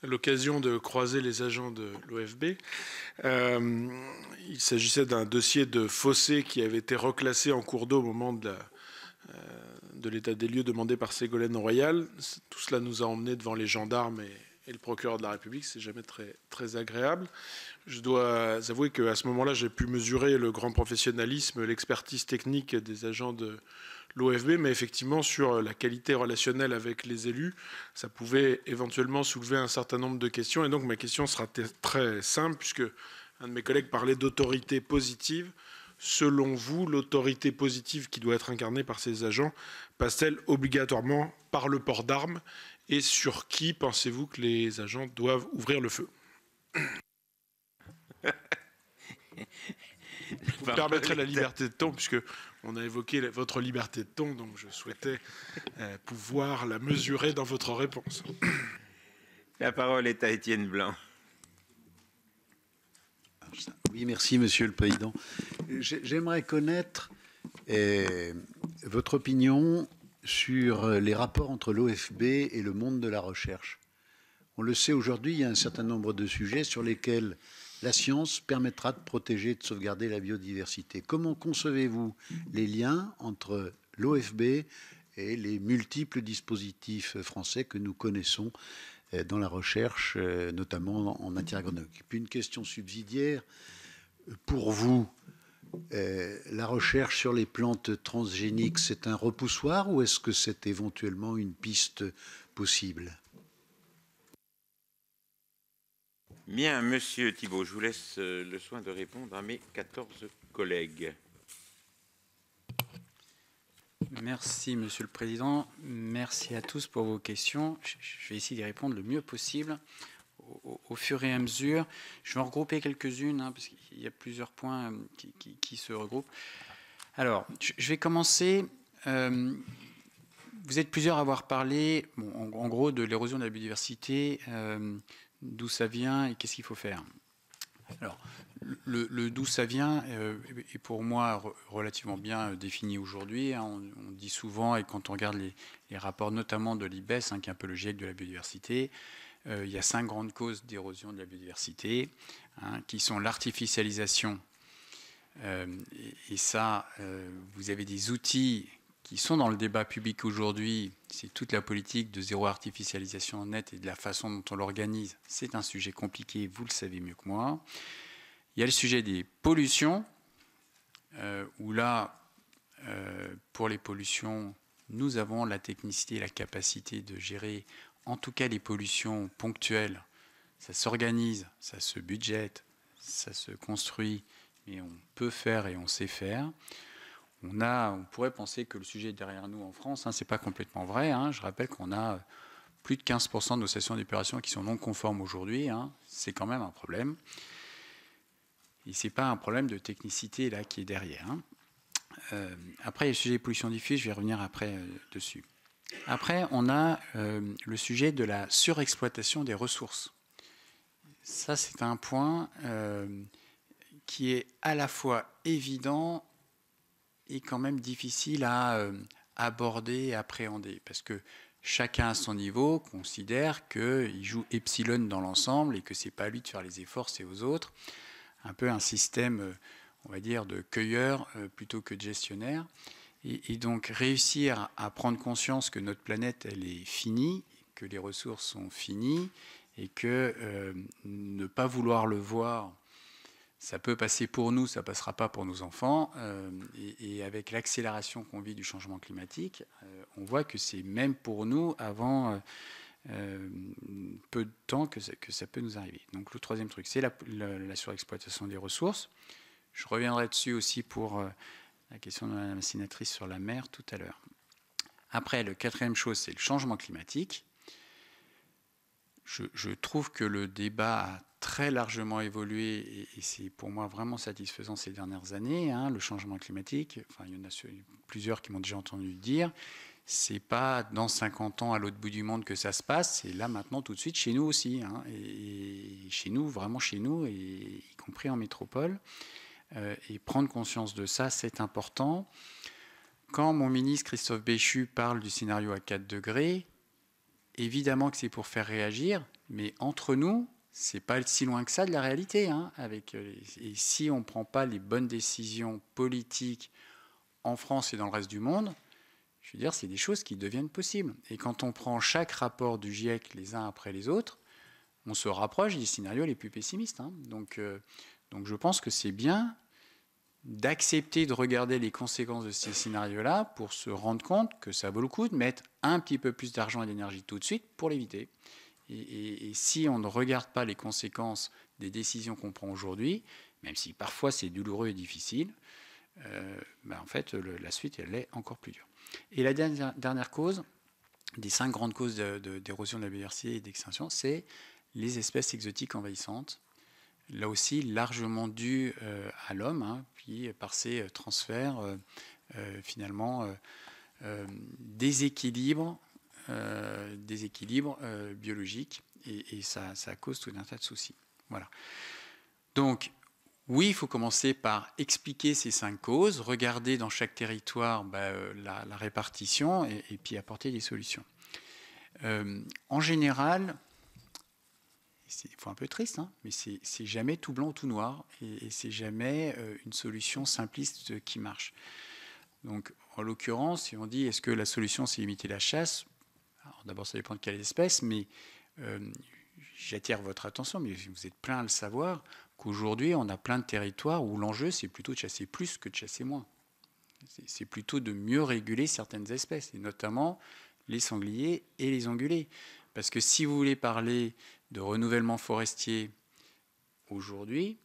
l'occasion de croiser les agents de l'OFB. Il s'agissait d'un dossier de fossé qui avait été reclassé en cours d'eau au moment de l'état des lieux demandé par Ségolène Royal. Tout cela nous a emmenés devant les gendarmes et le procureur de la République. C'est jamais très agréable. Je dois avouer qu'à ce moment-là, j'ai pu mesurer le grand professionnalisme, l'expertise technique des agents de l'OFB, mais effectivement, sur la qualité relationnelle avec les élus, ça pouvait éventuellement soulever un certain nombre de questions. Et donc, ma question sera très simple, puisque un de mes collègues parlait d'autorité positive. Selon vous, l'autorité positive qui doit être incarnée par ces agents passe-t-elle obligatoirement par le port d'armes? Et sur qui pensez-vous que les agents doivent ouvrir le feu? Vous me permettrez la liberté de ton, puisque on a évoqué votre liberté de ton, donc je souhaitais pouvoir la mesurer dans votre réponse. La parole est à Étienne Blanc. Oui, merci, Monsieur le Président. J'aimerais connaître votre opinion sur les rapports entre l'OFB et le monde de la recherche. On le sait aujourd'hui, il y a un certain nombre de sujets sur lesquels la science permettra de protéger et de sauvegarder la biodiversité. Comment concevez-vous les liens entre l'OFB et les multiples dispositifs français que nous connaissons dans la recherche, notamment en matière agronomique? Puis une question subsidiaire. Pour vous, la recherche sur les plantes transgéniques, c'est un repoussoir ou est-ce que c'est éventuellement une piste possible? Bien, Monsieur Thibault, je vous laisse le soin de répondre à mes 14 collègues. Merci, Monsieur le Président. Merci à tous pour vos questions. Je vais essayer d'y répondre le mieux possible au fur et à mesure. Je vais en regrouper quelques-unes, hein, parce qu'il y a plusieurs points qui se regroupent. Alors, je vais commencer. Vous êtes plusieurs à avoir parlé, en gros, de l'érosion de la biodiversité, d'où ça vient et qu'est-ce qu'il faut faire. Alors, le d'où ça vient est pour moi relativement bien défini aujourd'hui. On dit souvent, et quand on regarde les rapports notamment de l'IBES, qui est un peu le GIEC de la biodiversité, il y a 5 grandes causes d'érosion de la biodiversité, qui sont l'artificialisation. Et ça, vous avez des outils qui sont dans le débat public aujourd'hui. C'est toute la politique de zéro artificialisation nette et de la façon dont on l'organise. C'est un sujet compliqué, vous le savez mieux que moi. Il y a le sujet des pollutions, où là, pour les pollutions, nous avons la technicité et la capacité de gérer, en tout cas les pollutions ponctuelles. Ça s'organise, ça se budgète, ça se construit, mais on peut faire et on sait faire. On pourrait penser que le sujet est derrière nous en France. Ce n'est pas complètement vrai. Je rappelle qu'on a plus de 15% de nos stations d'épuration qui sont non conformes aujourd'hui. C'est quand même un problème. Et ce n'est pas un problème de technicité là qui est derrière. Après, il y a le sujet des pollutions diffuses. Je vais revenir après dessus. Après, on a le sujet de la surexploitation des ressources. Ça, c'est un point qui est à la fois évident et quand même difficile à aborder et appréhender. Parce que chacun à son niveau considère qu'il joue epsilon dans l'ensemble et que ce n'est pas à lui de faire les efforts, c'est aux autres. Un peu un système, on va dire, de cueilleur plutôt que de gestionnaire. Et donc réussir à prendre conscience que notre planète, elle est finie, que les ressources sont finies, et que ne pas vouloir le voir, ça peut passer pour nous, ça ne passera pas pour nos enfants. Et avec l'accélération qu'on vit du changement climatique, on voit que c'est même pour nous avant peu de temps que ça peut nous arriver. Donc le troisième truc, c'est la surexploitation des ressources. Je reviendrai dessus aussi pour la question de la sénatrice sur la mer tout à l'heure. Après, la quatrième chose, c'est le changement climatique. Je trouve que le débat a très largement évolué et c'est pour moi vraiment satisfaisant ces dernières années. Le changement climatique, enfin, il y en a plusieurs qui m'ont déjà entendu dire, c'est pas dans 50 ans à l'autre bout du monde que ça se passe, c'est là maintenant tout de suite chez nous aussi. Et chez nous, vraiment chez nous, et y compris en métropole. Et prendre conscience de ça, c'est important. Quand mon ministre Christophe Béchu parle du scénario à 4 degrés, évidemment que c'est pour faire réagir, mais entre nous, c'est pas si loin que ça de la réalité. Et si on ne prend pas les bonnes décisions politiques en France et dans le reste du monde, je veux dire, c'est des choses qui deviennent possibles. Et quand on prend chaque rapport du GIEC les uns après les autres, on se rapproche des scénarios les plus pessimistes. Donc je pense que c'est bien d'accepter de regarder les conséquences de ces scénarios-là pour se rendre compte que ça vaut le coup de mettre un petit peu plus d'argent et d'énergie tout de suite pour l'éviter. Et si on ne regarde pas les conséquences des décisions qu'on prend aujourd'hui, même si parfois c'est douloureux et difficile, en fait, la suite, elle est encore plus dure. Et la dernière cause, des 5 grandes causes d'érosion de la biodiversité et d'extinction, c'est les espèces exotiques envahissantes. Là aussi, largement dû à l'homme, puis par ces transferts, finalement, déséquilibres biologiques, et ça cause tout un tas de soucis. Voilà. Donc, oui, il faut commencer par expliquer ces 5 causes, regarder dans chaque territoire la répartition, et puis apporter des solutions. En général, c'est un peu triste, mais c'est jamais tout blanc ou tout noir, et c'est jamais une solution simpliste qui marche. Donc, en l'occurrence, si on dit est-ce que la solution c'est limiter la chasse, alors d'abord ça dépend de quelle espèce, mais j'attire votre attention, mais vous êtes plein à le savoir, qu'aujourd'hui on a plein de territoires où l'enjeu c'est plutôt de chasser plus que de chasser moins. C'est plutôt de mieux réguler certaines espèces, et notamment les sangliers et les ongulés. Parce que si vous voulez parler de renouvellement forestier aujourd'hui,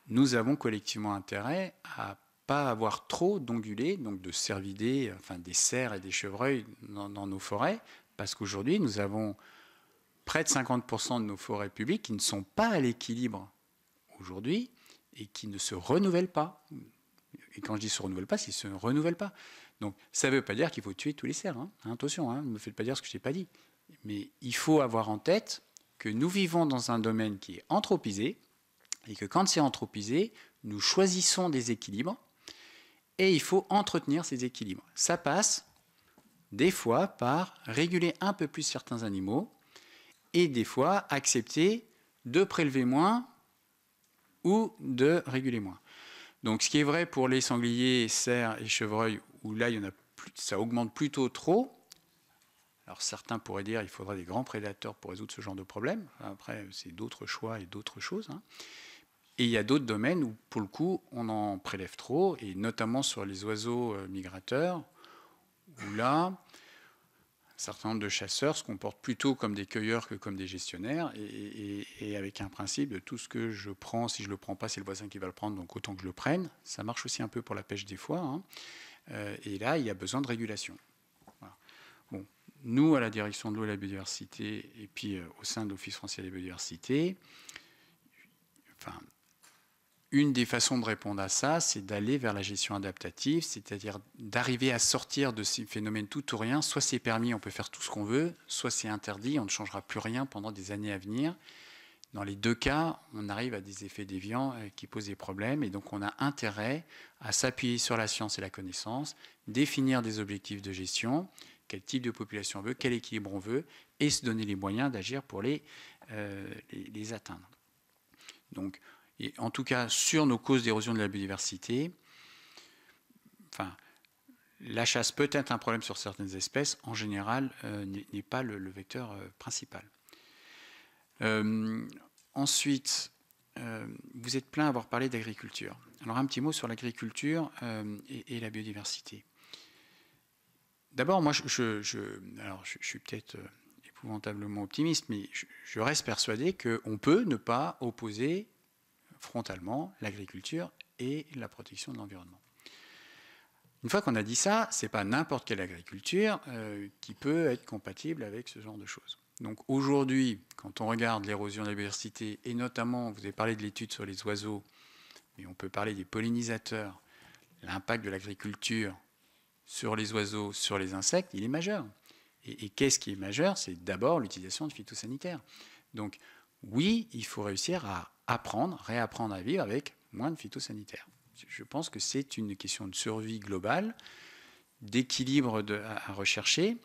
nous avons collectivement intérêt à pas avoir trop d'ongulés, donc de cervidés, enfin des cerfs et des chevreuils dans nos forêts, parce qu'aujourd'hui nous avons près de 50% de nos forêts publiques qui ne sont pas à l'équilibre aujourd'hui et qui ne se renouvellent pas. Et quand je dis se renouvellent pas, c'est se renouvellent pas. Donc ça ne veut pas dire qu'il faut tuer tous les cerfs. Attention, ne me faites pas dire ce que je n'ai pas dit. Mais il faut avoir en tête que nous vivons dans un domaine qui est anthropisé, et que quand c'est anthropisé, nous choisissons des équilibres, et il faut entretenir ces équilibres. Ça passe des fois par réguler un peu plus certains animaux, et des fois accepter de prélever moins ou de réguler moins. Donc ce qui est vrai pour les sangliers, cerfs et chevreuils, où là ça augmente plutôt trop. Alors certains pourraient dire qu'il faudrait des grands prédateurs pour résoudre ce genre de problème. Après, c'est d'autres choix et d'autres choses. Et il y a d'autres domaines où, pour le coup, on en prélève trop, et notamment sur les oiseaux migrateurs, où là, un certain nombre de chasseurs se comportent plutôt comme des cueilleurs que comme des gestionnaires, et avec un principe de tout ce que je prends, si je ne le prends pas, c'est le voisin qui va le prendre, donc autant que je le prenne. Ça marche aussi un peu pour la pêche des fois. Et là, il y a besoin de régulation. Voilà. Bon. Nous, à la direction de l'eau et de la biodiversité, et puis au sein de l'Office français de la biodiversité, une des façons de répondre à ça, c'est d'aller vers la gestion adaptative, c'est-à-dire d'arriver à sortir de ces phénomènes tout ou rien. Soit c'est permis, on peut faire tout ce qu'on veut, soit c'est interdit, on ne changera plus rien pendant des années à venir. Dans les deux cas, on arrive à des effets déviants qui posent des problèmes, et donc on a intérêt à s'appuyer sur la science et la connaissance, définir des objectifs de gestion, quel type de population on veut, quel équilibre on veut, et se donner les moyens d'agir pour les atteindre. Donc, et en tout cas, sur nos causes d'érosion de la biodiversité, enfin, la chasse peut être un problème sur certaines espèces, en général, n'est pas le vecteur principal. Ensuite, vous êtes plein à avoir parlé d'agriculture. Alors, un petit mot sur l'agriculture et la biodiversité. D'abord, moi, je suis peut-être épouvantablement optimiste, mais je reste persuadé qu'on peut ne pas opposer frontalement l'agriculture et la protection de l'environnement. Une fois qu'on a dit ça, ce n'est pas n'importe quelle agriculture qui peut être compatible avec ce genre de choses. Donc aujourd'hui, quand on regarde l'érosion de la biodiversité, et notamment, vous avez parlé de l'étude sur les oiseaux, mais on peut parler des pollinisateurs, l'impact de l'agriculture sur les oiseaux, sur les insectes, il est majeur. Et qu'est-ce qui est majeur? C'est d'abord l'utilisation de phytosanitaires. Donc oui, il faut réussir à apprendre, réapprendre à vivre avec moins de phytosanitaires. Je pense que c'est une question de survie globale, d'équilibre à rechercher.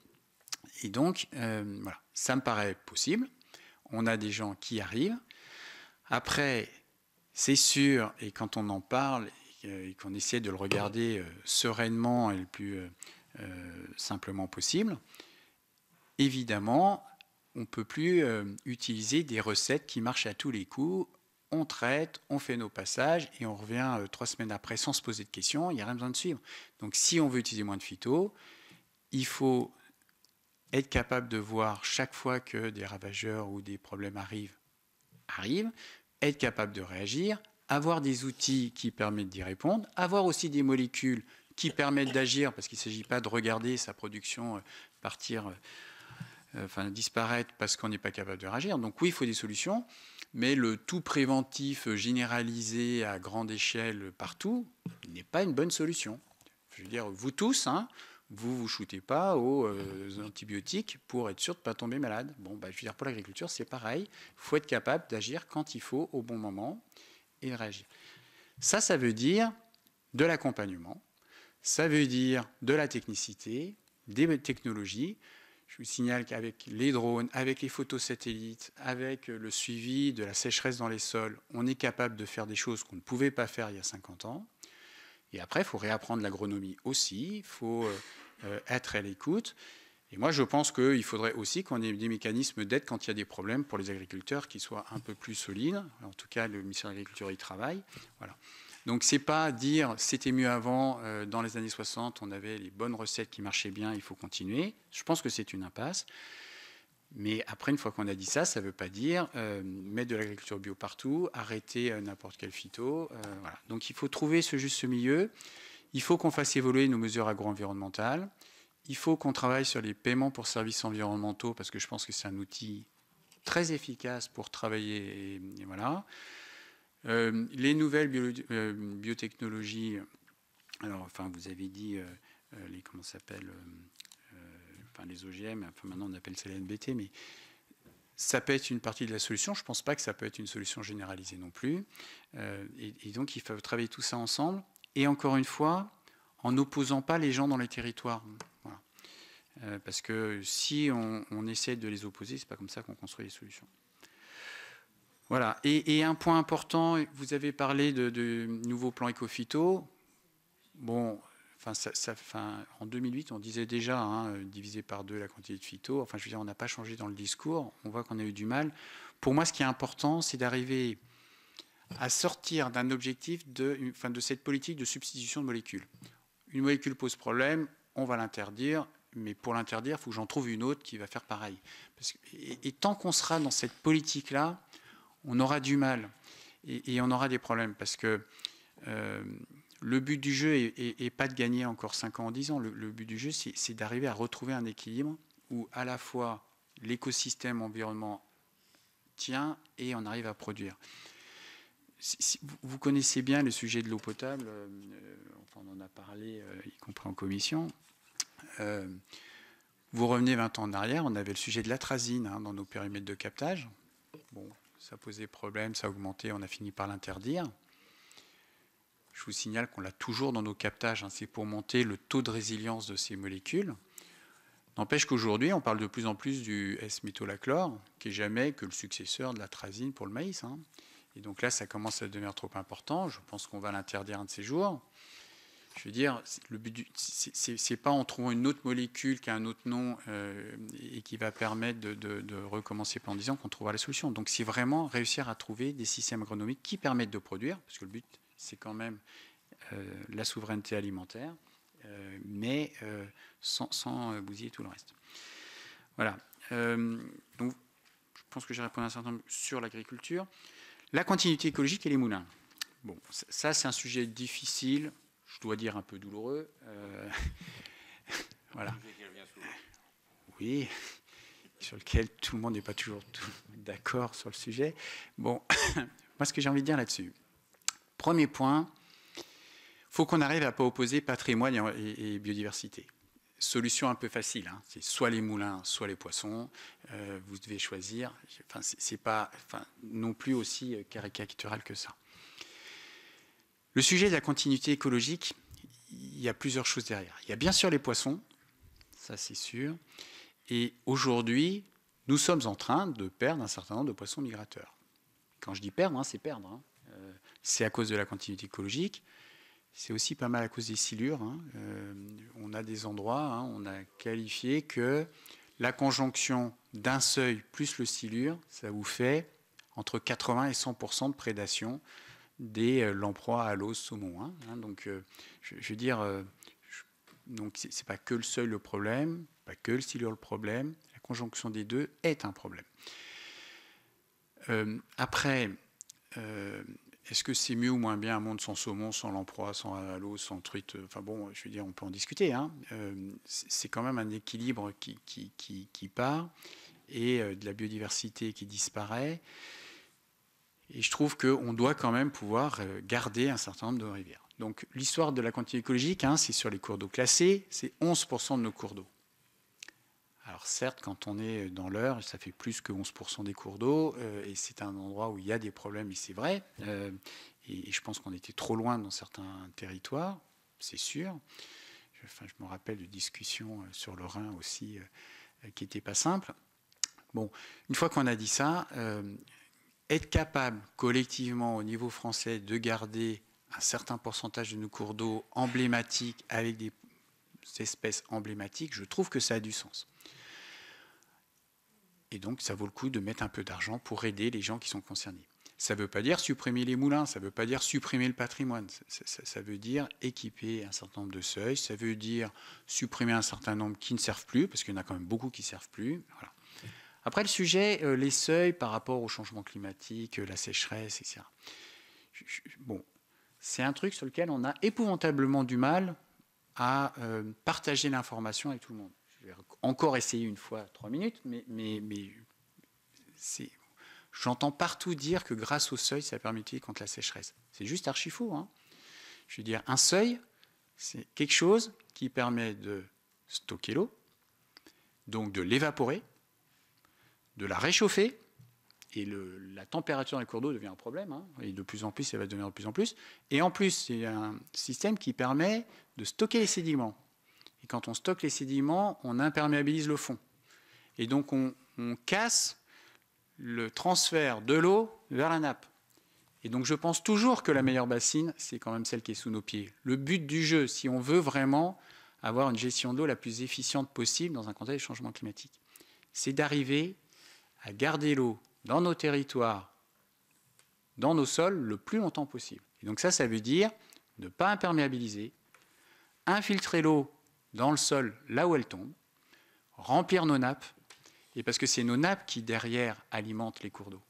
Et donc, voilà, ça me paraît possible. On a des gens qui arrivent. Après, c'est sûr, et quand on en parle, et qu'on essaie de le regarder sereinement et le plus simplement possible, évidemment, on ne peut plus utiliser des recettes qui marchent à tous les coups. On traite, on fait nos passages et on revient 3 semaines après sans se poser de questions, il n'y a rien besoin de suivre. Donc si on veut utiliser moins de phyto, il faut être capable de voir chaque fois que des ravageurs ou des problèmes arrivent, être capable de réagir, avoir des outils qui permettent d'y répondre, avoir aussi des molécules qui permettent d'agir, parce qu'il ne s'agit pas de regarder sa production disparaître parce qu'on n'est pas capable de réagir. Donc oui, il faut des solutions, mais le tout préventif généralisé à grande échelle partout n'est pas une bonne solution. Je veux dire, vous tous, vous ne vous shootez pas aux antibiotiques pour être sûr de ne pas tomber malade. Bon, je veux dire, pour l'agriculture, c'est pareil. Il faut être capable d'agir quand il faut, au bon moment, et de réagir. Ça veut dire de l'accompagnement, ça veut dire de la technicité, des technologies. Je vous signale qu'avec les drones, avec les photos satellites, avec le suivi de la sécheresse dans les sols, on est capable de faire des choses qu'on ne pouvait pas faire il y a 50 ans. Et après, il faut réapprendre l'agronomie aussi, il faut être à l'écoute. Et moi, je pense qu'il faudrait aussi qu'on ait des mécanismes d'aide quand il y a des problèmes pour les agriculteurs qui soient un peu plus solides. En tout cas, le ministère de l'Agriculture y travaille. Voilà. Donc, ce n'est pas dire c'était mieux avant, dans les années 60, on avait les bonnes recettes qui marchaient bien, il faut continuer. Je pense que c'est une impasse. Mais après, une fois qu'on a dit ça, ça ne veut pas dire mettre de l'agriculture bio partout, arrêter n'importe quel phyto. Voilà. Donc, il faut trouver ce juste milieu. Il faut qu'on fasse évoluer nos mesures agro-environnementales. Il faut qu'on travaille sur les paiements pour services environnementaux, parce que je pense que c'est un outil très efficace pour travailler. Et voilà. Les nouvelles biotechnologies, alors, vous avez dit comment ça s'appelle, les OGM, maintenant on appelle ça les NBT, mais ça peut être une partie de la solution. Je ne pense pas que ça peut être une solution généralisée non plus. Et donc il faut travailler tout ça ensemble. Et encore une fois, en n'opposant pas les gens dans les territoires. Voilà. Parce que si on essaie de les opposer, ce n'est pas comme ça qu'on construit les solutions. Voilà. Et un point important, vous avez parlé de nouveaux plans éco-phyto. Bon, en 2008, on disait déjà diviser par 2 la quantité de phyto. Enfin, je veux dire, on n'a pas changé dans le discours. On voit qu'on a eu du mal. Pour moi, ce qui est important, c'est d'arriver à sortir d'un objectif de cette politique de substitution de molécules. Une molécule pose problème, on va l'interdire. Mais pour l'interdire, il faut que j'en trouve une autre qui va faire pareil. Et tant qu'on sera dans cette politique-là, on aura du mal et on aura des problèmes parce que le but du jeu n'est pas de gagner encore 5 ans en 10 ans. Le but du jeu, c'est d'arriver à retrouver un équilibre où à la fois l'écosystème environnement tient et on arrive à produire. Vous connaissez bien le sujet de l'eau potable, on en a parlé, y compris en commission. Vous revenez 20 ans en arrière, on avait le sujet de l'atrazine dans nos périmètres de captage. Bon, ça posait problème, ça augmentait, on a fini par l'interdire. Je vous signale qu'on l'a toujours dans nos captages, hein, c'est pour monter le taux de résilience de ces molécules. N'empêche qu'aujourd'hui, on parle de plus en plus du S-métolachlore, qui n'est jamais que le successeur de l'atrazine pour le maïs. Hein. Et donc là, ça commence à devenir trop important. Je pense qu'on va l'interdire un de ces jours. Je veux dire, le but, c'est pas en trouvant une autre molécule qui a un autre nom et qui va permettre de recommencer pendant 10 ans qu'on trouvera la solution. Donc c'est vraiment réussir à trouver des systèmes agronomiques qui permettent de produire, parce que le but, c'est quand même la souveraineté alimentaire, mais sans bousiller tout le reste. Voilà. Donc, je pense que j'ai répondu à un certain nombre sur l'agriculture. La continuité écologique et les moulins. Bon, ça, c'est un sujet difficile, je dois dire un peu douloureux. Voilà. Oui, sur lequel tout le monde n'est pas toujours d'accord sur le sujet. Bon, moi, ce que j'ai envie de dire là-dessus. Premier point, il faut qu'on arrive à ne pas opposer patrimoine et biodiversité. Solution un peu facile, hein, c'est soit les moulins, soit les poissons. Vous devez choisir. Enfin, c'est pas non plus aussi caricatural que ça. Le sujet de la continuité écologique, il y a plusieurs choses derrière. Il y a bien sûr les poissons, ça c'est sûr. Et aujourd'hui, nous sommes en train de perdre un certain nombre de poissons migrateurs. Quand je dis perdre, hein, c'est perdre. Hein. C'est à cause de la continuité écologique. C'est aussi pas mal à cause des silures. Hein. On a des endroits, hein, on a qualifié que la conjonction d'un seuil plus le silure, ça vous fait entre 80 et 100% de prédation des lamproies à l'os saumon. Hein. Donc, je veux dire, donc c'est pas que le seuil le problème, pas que le silure le problème. La conjonction des deux est un problème. Après. Est-ce que c'est mieux ou moins bien un monde sans saumon, sans lamproie, sans halo, sans truite? Enfin bon, je veux dire, on peut en discuter. Hein. C'est quand même un équilibre qui part et de la biodiversité qui disparaît. Et je trouve qu'on doit quand même pouvoir garder un certain nombre de rivières. Donc l'histoire de la continuité écologique, hein, c'est sur les cours d'eau classés, c'est 11% de nos cours d'eau. Alors certes, quand on est dans l'Eure, ça fait plus que 11% des cours d'eau, et c'est un endroit où il y a des problèmes, et c'est vrai. Et je pense qu'on était trop loin dans certains territoires, c'est sûr. Je me rappelle de discussions sur le Rhin aussi qui n'étaient pas simples. Bon, une fois qu'on a dit ça, être capable collectivement au niveau français de garder un certain pourcentage de nos cours d'eau emblématiques avec des espèces emblématiques, je trouve que ça a du sens. Et donc, ça vaut le coup de mettre un peu d'argent pour aider les gens qui sont concernés. Ça ne veut pas dire supprimer les moulins, ça ne veut pas dire supprimer le patrimoine. Ça veut dire équiper un certain nombre de seuils, ça veut dire supprimer un certain nombre qui ne servent plus, parce qu'il y en a quand même beaucoup qui ne servent plus. Voilà. Après, le sujet, les seuils par rapport au changement climatique, la sécheresse, etc. Bon, c'est un truc sur lequel on a épouvantablement du mal à partager l'information avec tout le monde. Je vais encore essayer une fois 3 minutes, mais j'entends partout dire que grâce au seuil, ça a permis de lutter contre la sécheresse. C'est juste archi faux. Hein. Je veux dire, un seuil, c'est quelque chose qui permet de stocker l'eau, donc de l'évaporer, de la réchauffer, et la température dans les cours d'eau devient un problème, hein, et de plus en plus, ça va devenir de plus en plus. Et en plus, c'est un système qui permet de stocker les sédiments. Et quand on stocke les sédiments, on imperméabilise le fond. Et donc, on casse le transfert de l'eau vers la nappe. Et donc, je pense toujours que la meilleure bassine, c'est quand même celle qui est sous nos pieds. Le but du jeu, si on veut vraiment avoir une gestion de l'eau la plus efficiente possible dans un contexte de changement climatique, c'est d'arriver à garder l'eau dans nos territoires, dans nos sols, le plus longtemps possible. Et donc ça veut dire ne pas imperméabiliser, infiltrer l'eau dans le sol là où elle tombe, remplir nos nappes, et parce que c'est nos nappes qui, derrière, alimentent les cours d'eau.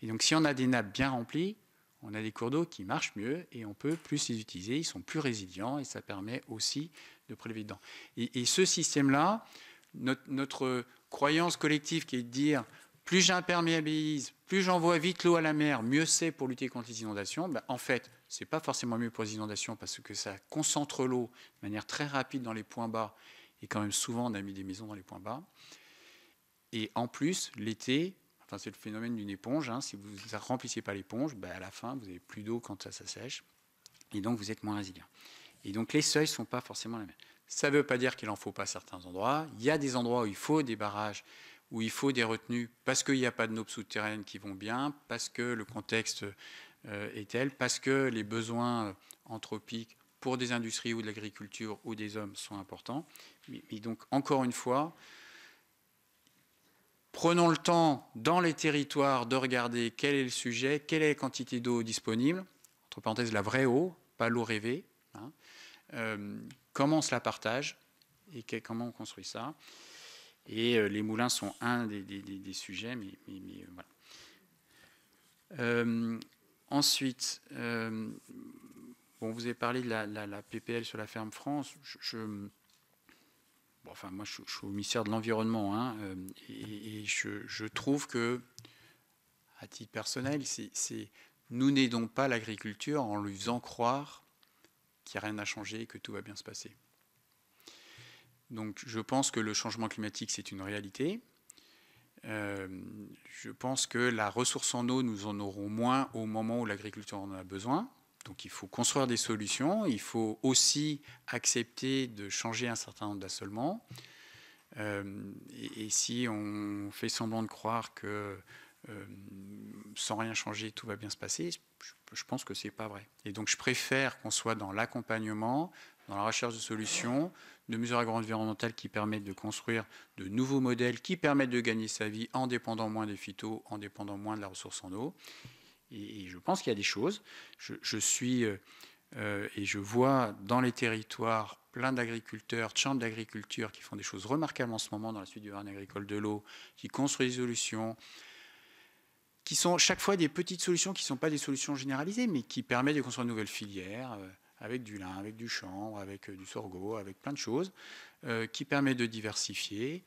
Et donc si on a des nappes bien remplies, on a des cours d'eau qui marchent mieux et on peut plus les utiliser, ils sont plus résilients et ça permet aussi de prélever dedans. Et ce système-là, notre croyance collective qui est de dire plus j'imperméabilise, plus j'envoie vite l'eau à la mer, mieux c'est pour lutter contre les inondations, en fait, ce n'est pas forcément mieux pour les inondations parce que ça concentre l'eau de manière très rapide dans les points bas et quand même souvent on a mis des maisons dans les points bas. Et en plus, l'été, Enfin, c'est le phénomène d'une éponge. Hein. Si vous ne remplissez pas l'éponge, à la fin, vous n'avez plus d'eau quand ça sèche. Et donc, vous êtes moins résilient. Et donc, les seuils ne sont pas forcément les mêmes. Ça ne veut pas dire qu'il n'en faut pas certains endroits. Il y a des endroits où il faut des barrages, où il faut des retenues, parce qu'il n'y a pas de nappes souterraines qui vont bien, parce que le contexte est tel, parce que les besoins anthropiques pour des industries ou de l'agriculture ou des hommes sont importants. Mais donc, encore une fois, prenons le temps, dans les territoires, de regarder quel est le sujet, quelle est la quantité d'eau disponible, entre parenthèses, la vraie eau, pas l'eau rêvée, hein. Comment on se la partage et comment on construit ça. Et les moulins sont un des sujets, mais voilà. Ensuite, bon, vous avez parlé de la PPL sur la ferme France. Bon, enfin, moi, je suis au ministère de l'Environnement, hein, et je trouve que, à titre personnel, nous n'aidons pas l'agriculture en lui faisant croire qu'il n'y a rien à changer et que tout va bien se passer. Donc, je pense que le changement climatique, c'est une réalité. Je pense que la ressource en eau, nous en aurons moins au moment où l'agriculture en a besoin. Donc, il faut construire des solutions. Il faut aussi accepter de changer un certain nombre d'assolements. Et si on fait semblant de croire que sans rien changer, tout va bien se passer, je pense que ce n'est pas vrai. Et donc, je préfère qu'on soit dans l'accompagnement, dans la recherche de solutions, de mesures agroenvironnementales qui permettent de construire de nouveaux modèles, qui permettent de gagner sa vie en dépendant moins des phytos, en dépendant moins de la ressource en eau. Et je pense qu'il y a des choses. Je suis et je vois dans les territoires plein d'agriculteurs, de chambres d'agriculture qui font des choses remarquables en ce moment dans la suite du Verne agricole de l'eau, qui construisent des solutions, qui sont chaque fois des petites solutions qui ne sont pas des solutions généralisées, mais qui permettent de construire de nouvelles filières, avec du lin, avec du chanvre, avec du sorgho, avec plein de choses, qui permettent de diversifier,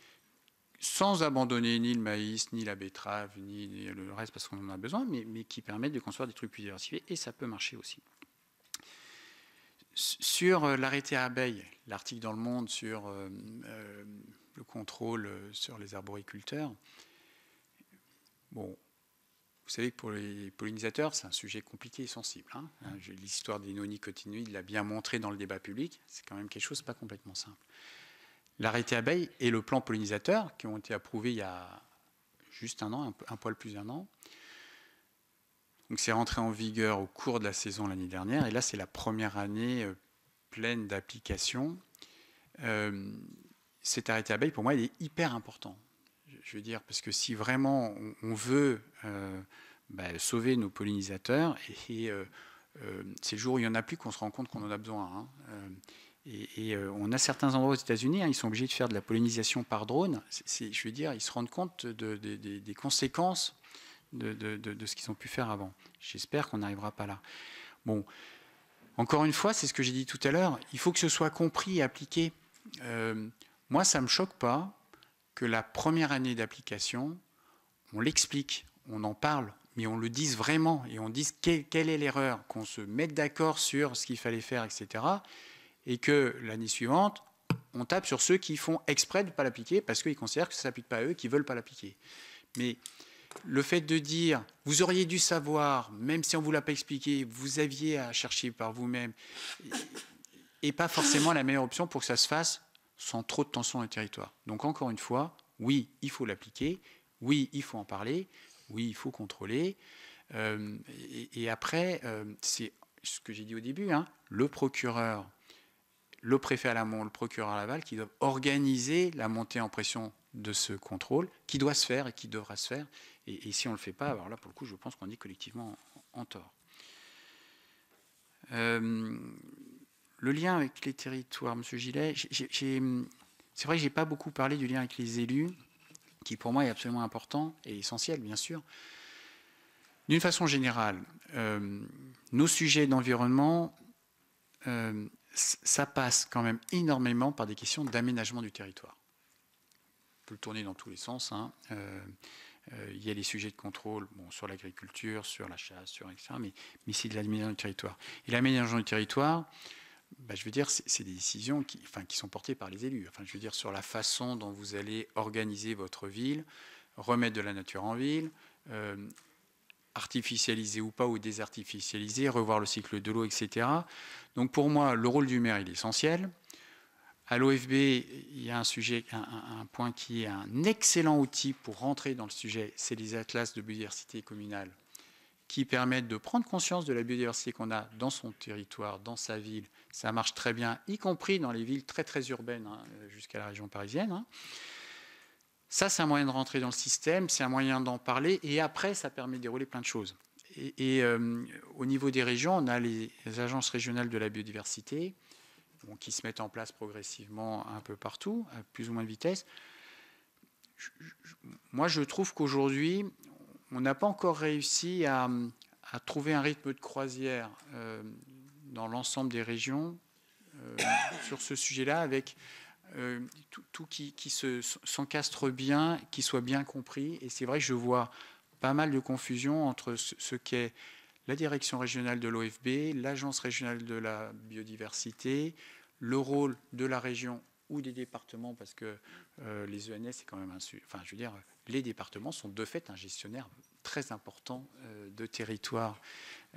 sans abandonner ni le maïs, ni la betterave, ni le reste parce qu'on en a besoin, mais qui permettent de construire des trucs plus diversifiés, et ça peut marcher aussi. Sur l'arrêté à abeilles, l'article dans Le Monde sur le contrôle sur les arboriculteurs, bon, vous savez que pour les pollinisateurs, c'est un sujet compliqué et sensible. Hein. L'histoire des néonicotinoïdes l'a bien montré dans le débat public. C'est quand même quelque chose de pas complètement simple. L'arrêté abeille et le plan pollinisateur, qui ont été approuvés il y a juste un an, un poil plus d'un an. Donc c'est rentré en vigueur au cours de la saison l'année dernière. Et là, c'est la première année pleine d'application. Cet arrêté abeille, pour moi, il est hyper important. Je veux dire, parce que si vraiment on veut sauver nos pollinisateurs, et c'est le jour où il n'y en a plus qu'on se rend compte qu'on en a besoin. Hein. On a certains endroits aux États-Unis, hein, ils sont obligés de faire de la pollinisation par drone. Je veux dire, ils se rendent compte des conséquences de ce qu'ils ont pu faire avant. J'espère qu'on n'arrivera pas là. Bon, encore une fois, c'est ce que j'ai dit tout à l'heure, il faut que ce soit compris et appliqué. Moi, ça ne me choque pas que la première année d'application, on l'explique, on en parle, mais on le dise vraiment, et on dise quelle est l'erreur, qu'on se mette d'accord sur ce qu'il fallait faire, etc. Et que l'année suivante, on tape sur ceux qui font exprès de ne pas l'appliquer, parce qu'ils considèrent que ça ne s'applique pas à eux, et qu'ils ne veulent pas l'appliquer. Mais le fait de dire, vous auriez dû savoir, même si on ne vous l'a pas expliqué, vous aviez à chercher par vous-même, et pas forcément la meilleure option pour que ça se fasse sans trop de tension dans le territoire. Donc encore une fois, oui, il faut l'appliquer, oui, il faut en parler, oui, il faut contrôler. Et après, c'est ce que j'ai dit au début, hein, le procureur, le préfet à l'amont, le procureur à l'aval, qui doivent organiser la montée en pression de ce contrôle, qui doit se faire et qui devra se faire. Et si on ne le fait pas, alors là, pour le coup, je pense qu'on est collectivement en tort. Le lien avec les territoires, M. Gillet, c'est vrai que je n'ai pas beaucoup parlé du lien avec les élus, qui pour moi est absolument important et essentiel, bien sûr. D'une façon générale, nos sujets d'environnement, ça passe quand même énormément par des questions d'aménagement du territoire. On peut le tourner dans tous les sens. Hein. Il y a les sujets de contrôle sur l'agriculture, sur la chasse, sur etc. Mais c'est de l'aménagement du territoire. Et l'aménagement du territoire, je veux dire, c'est des décisions qui sont portées par les élus. Enfin, je veux dire, sur la façon dont vous allez organiser votre ville, remettre de la nature en ville, artificialiser ou pas, ou désartificialiser, revoir le cycle de l'eau, etc. Donc pour moi, le rôle du maire, il est essentiel. À l'OFB, il y a un point qui est un excellent outil pour rentrer dans le sujet, c'est les atlas de biodiversité communale, qui permettent de prendre conscience de la biodiversité qu'on a dans son territoire, dans sa ville. Ça marche très bien, y compris dans les villes très très urbaines, jusqu'à la région parisienne. Ça, c'est un moyen de rentrer dans le système, c'est un moyen d'en parler, et après, ça permet de dérouler plein de choses. Et au niveau des régions, on a les agences régionales de la biodiversité, qui se mettent en place progressivement un peu partout, à plus ou moins de vitesse. Moi, je trouve qu'aujourd'hui, on n'a pas encore réussi à trouver un rythme de croisière dans l'ensemble des régions sur ce sujet-là, avec tout qui s'encastre bien, qui soit bien compris. Et c'est vrai que je vois pas mal de confusion entre ce qu'est la direction régionale de l'OFB, l'agence régionale de la biodiversité, le rôle de la région ou des départements, parce que les ENS, c'est quand même les départements sont de fait un gestionnaire très important de territoire,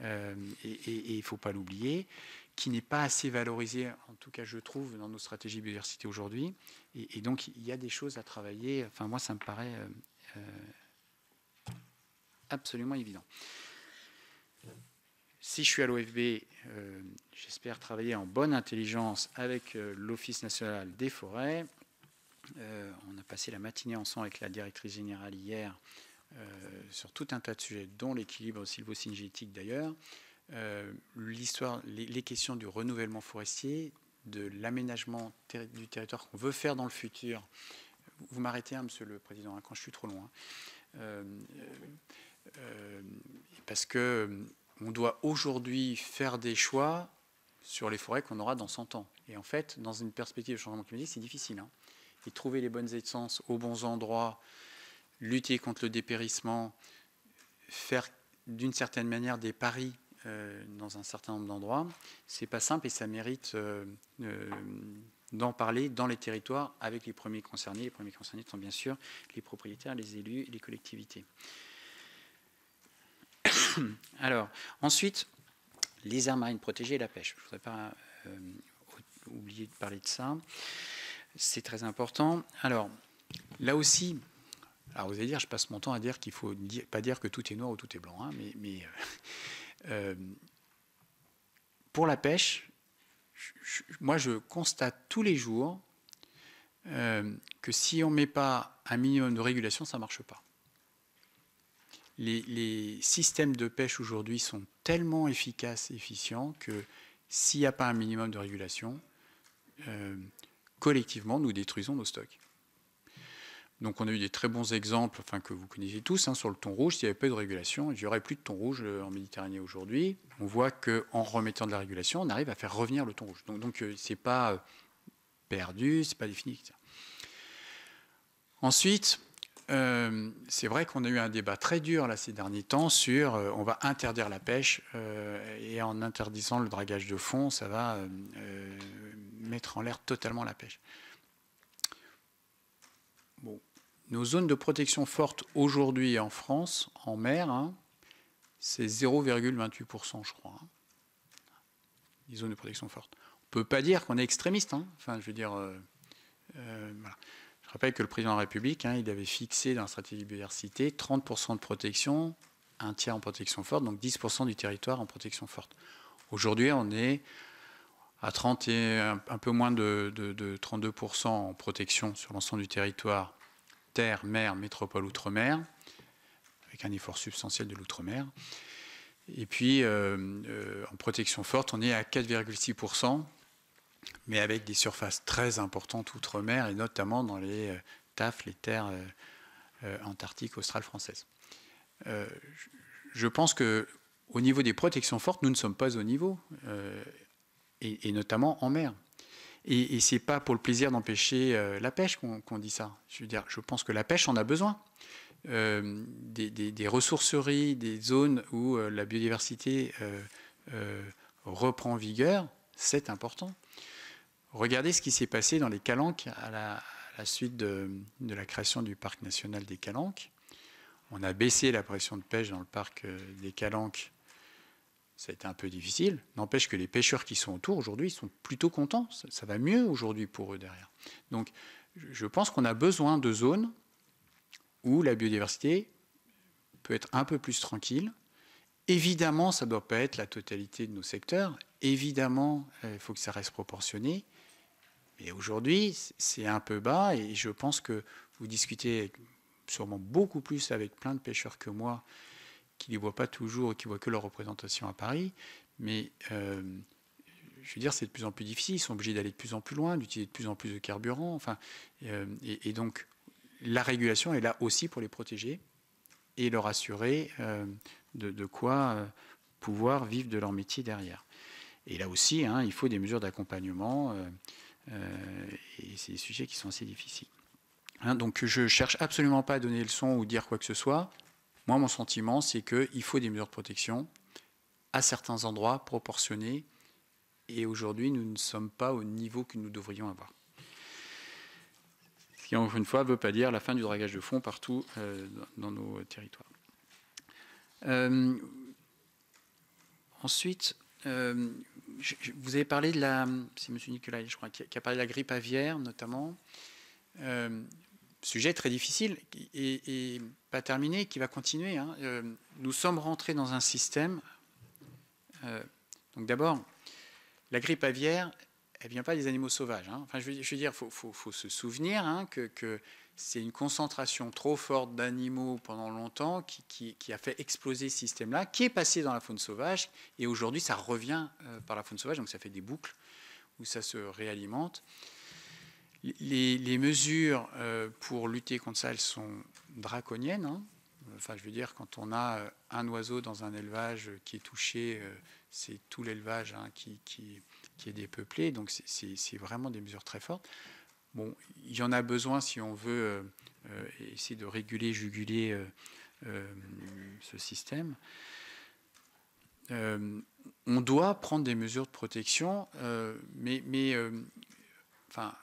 et il ne faut pas l'oublier, qui n'est pas assez valorisé, en tout cas je trouve, dans nos stratégies biodiversité aujourd'hui. Et donc il y a des choses à travailler. Enfin, moi, ça me paraît absolument évident. Si je suis à l'OFB, j'espère travailler en bonne intelligence avec l'Office national des forêts. On a passé la matinée ensemble avec la directrice générale hier sur tout un tas de sujets, dont l'équilibre sylvo-cynégétique d'ailleurs, les questions du renouvellement forestier, de l'aménagement du territoire qu'on veut faire dans le futur. Vous m'arrêtez, Monsieur le Président, quand je suis trop loin. Parce que on doit aujourd'hui faire des choix sur les forêts qu'on aura dans 100 ans. Et en fait, dans une perspective de changement climatique, c'est difficile. Et trouver les bonnes essences aux bons endroits, lutter contre le dépérissement, faire d'une certaine manière des paris dans un certain nombre d'endroits, c'est pas simple et ça mérite d'en parler dans les territoires avec les premiers concernés. Les premiers concernés sont bien sûr les propriétaires, les élus et les collectivités. Alors, ensuite, les aires marines protégées et la pêche. Je ne voudrais pas oublier de parler de ça. C'est très important. Alors, là aussi, alors vous allez dire, je passe mon temps à dire qu'il ne faut pas dire que tout est noir ou tout est blanc. Hein, mais pour la pêche, moi, je constate tous les jours que si on ne met pas un minimum de régulation, ça ne marche pas. Les systèmes de pêche aujourd'hui sont tellement efficaces et efficients que s'il n'y a pas un minimum de régulation, collectivement, nous détruisons nos stocks. Donc on a eu des très bons exemples, que vous connaissez tous, sur le thon rouge. S'il n'y avait pas de régulation, il n'y aurait plus de thon rouge en Méditerranée aujourd'hui. On voit qu'en remettant de la régulation, on arrive à faire revenir le thon rouge. Donc ce n'est pas perdu, ce n'est pas défini, etc. Ensuite, c'est vrai qu'on a eu un débat très dur là, ces derniers temps sur on va interdire la pêche et en interdisant le dragage de fond, ça va mettre en l'air totalement la pêche. Bon. Nos zones de protection fortes aujourd'hui en France, en mer, c'est 0,28%, je crois. Les zones de protection fortes. On ne peut pas dire qu'on est extrémiste. Voilà. Je rappelle que le président de la République, il avait fixé dans la stratégie biodiversité 30% de protection, un tiers en protection forte, donc 10% du territoire en protection forte. Aujourd'hui, on est à 30 et un peu moins de 32% en protection sur l'ensemble du territoire, terre, mer, métropole, outre-mer, avec un effort substantiel de l'outre-mer. Et puis, en protection forte, on est à 4,6%. Mais avec des surfaces très importantes outre-mer, et notamment dans les TAF, les terres antarctiques australes françaises. Je pense qu'au niveau des protections fortes, nous ne sommes pas au niveau, et notamment en mer. Et ce n'est pas pour le plaisir d'empêcher la pêche qu'on dit ça. Je pense que la pêche en a besoin. Des ressourceries, des zones où la biodiversité reprend vigueur, c'est important. Regardez ce qui s'est passé dans les calanques à à la suite de la création du parc national des Calanques. On a baissé la pression de pêche dans le parc des Calanques. Ça a été un peu difficile. N'empêche que les pêcheurs qui sont autour aujourd'hui sont plutôt contents. Ça va mieux aujourd'hui pour eux derrière. Donc je pense qu'on a besoin de zones où la biodiversité peut être un peu plus tranquille. Évidemment, ça ne doit pas être la totalité de nos secteurs. Évidemment, il faut que ça reste proportionné. Mais aujourd'hui, c'est un peu bas et je pense que vous discutez sûrement beaucoup plus avec plein de pêcheurs que moi qui ne les voient pas toujours et qui ne voient que leur représentation à Paris. Mais je veux dire, c'est de plus en plus difficile. Ils sont obligés d'aller de plus en plus loin, d'utiliser de plus en plus de carburant. Enfin, et donc, la régulation est là aussi pour les protéger et leur assurer de quoi pouvoir vivre de leur métier derrière. Et là aussi, il faut des mesures d'accompagnement. Et c'est des sujets qui sont assez difficiles. Donc je ne cherche absolument pas à donner le son ou dire quoi que ce soit. Moi, mon sentiment, c'est qu'il faut des mesures de protection à certains endroits proportionnés. Et aujourd'hui, nous ne sommes pas au niveau que nous devrions avoir. Ce qui, encore une fois, ne veut pas dire la fin du dragage de fond partout dans nos territoires. Ensuite, vous avez parlé de la... C'est M. Nicolas, je crois, qui a parlé de la grippe aviaire, notamment. Sujet très difficile et pas terminé, qui va continuer. Nous sommes rentrés dans un système... donc d'abord, la grippe aviaire, elle ne vient pas des animaux sauvages. Enfin, je veux dire, il faut se souvenir que c'est une concentration trop forte d'animaux pendant longtemps qui a fait exploser ce système-là, qui est passé dans la faune sauvage, et aujourd'hui, ça revient par la faune sauvage, donc ça fait des boucles où ça se réalimente. Les mesures pour lutter contre ça, elles sont draconiennes. Enfin, je veux dire, quand on a un oiseau dans un élevage qui est touché, c'est tout l'élevage qui est dépeuplé, donc c'est vraiment des mesures très fortes. Bon, il y en a besoin si on veut essayer de réguler, juguler ce système. On doit prendre des mesures de protection, enfin,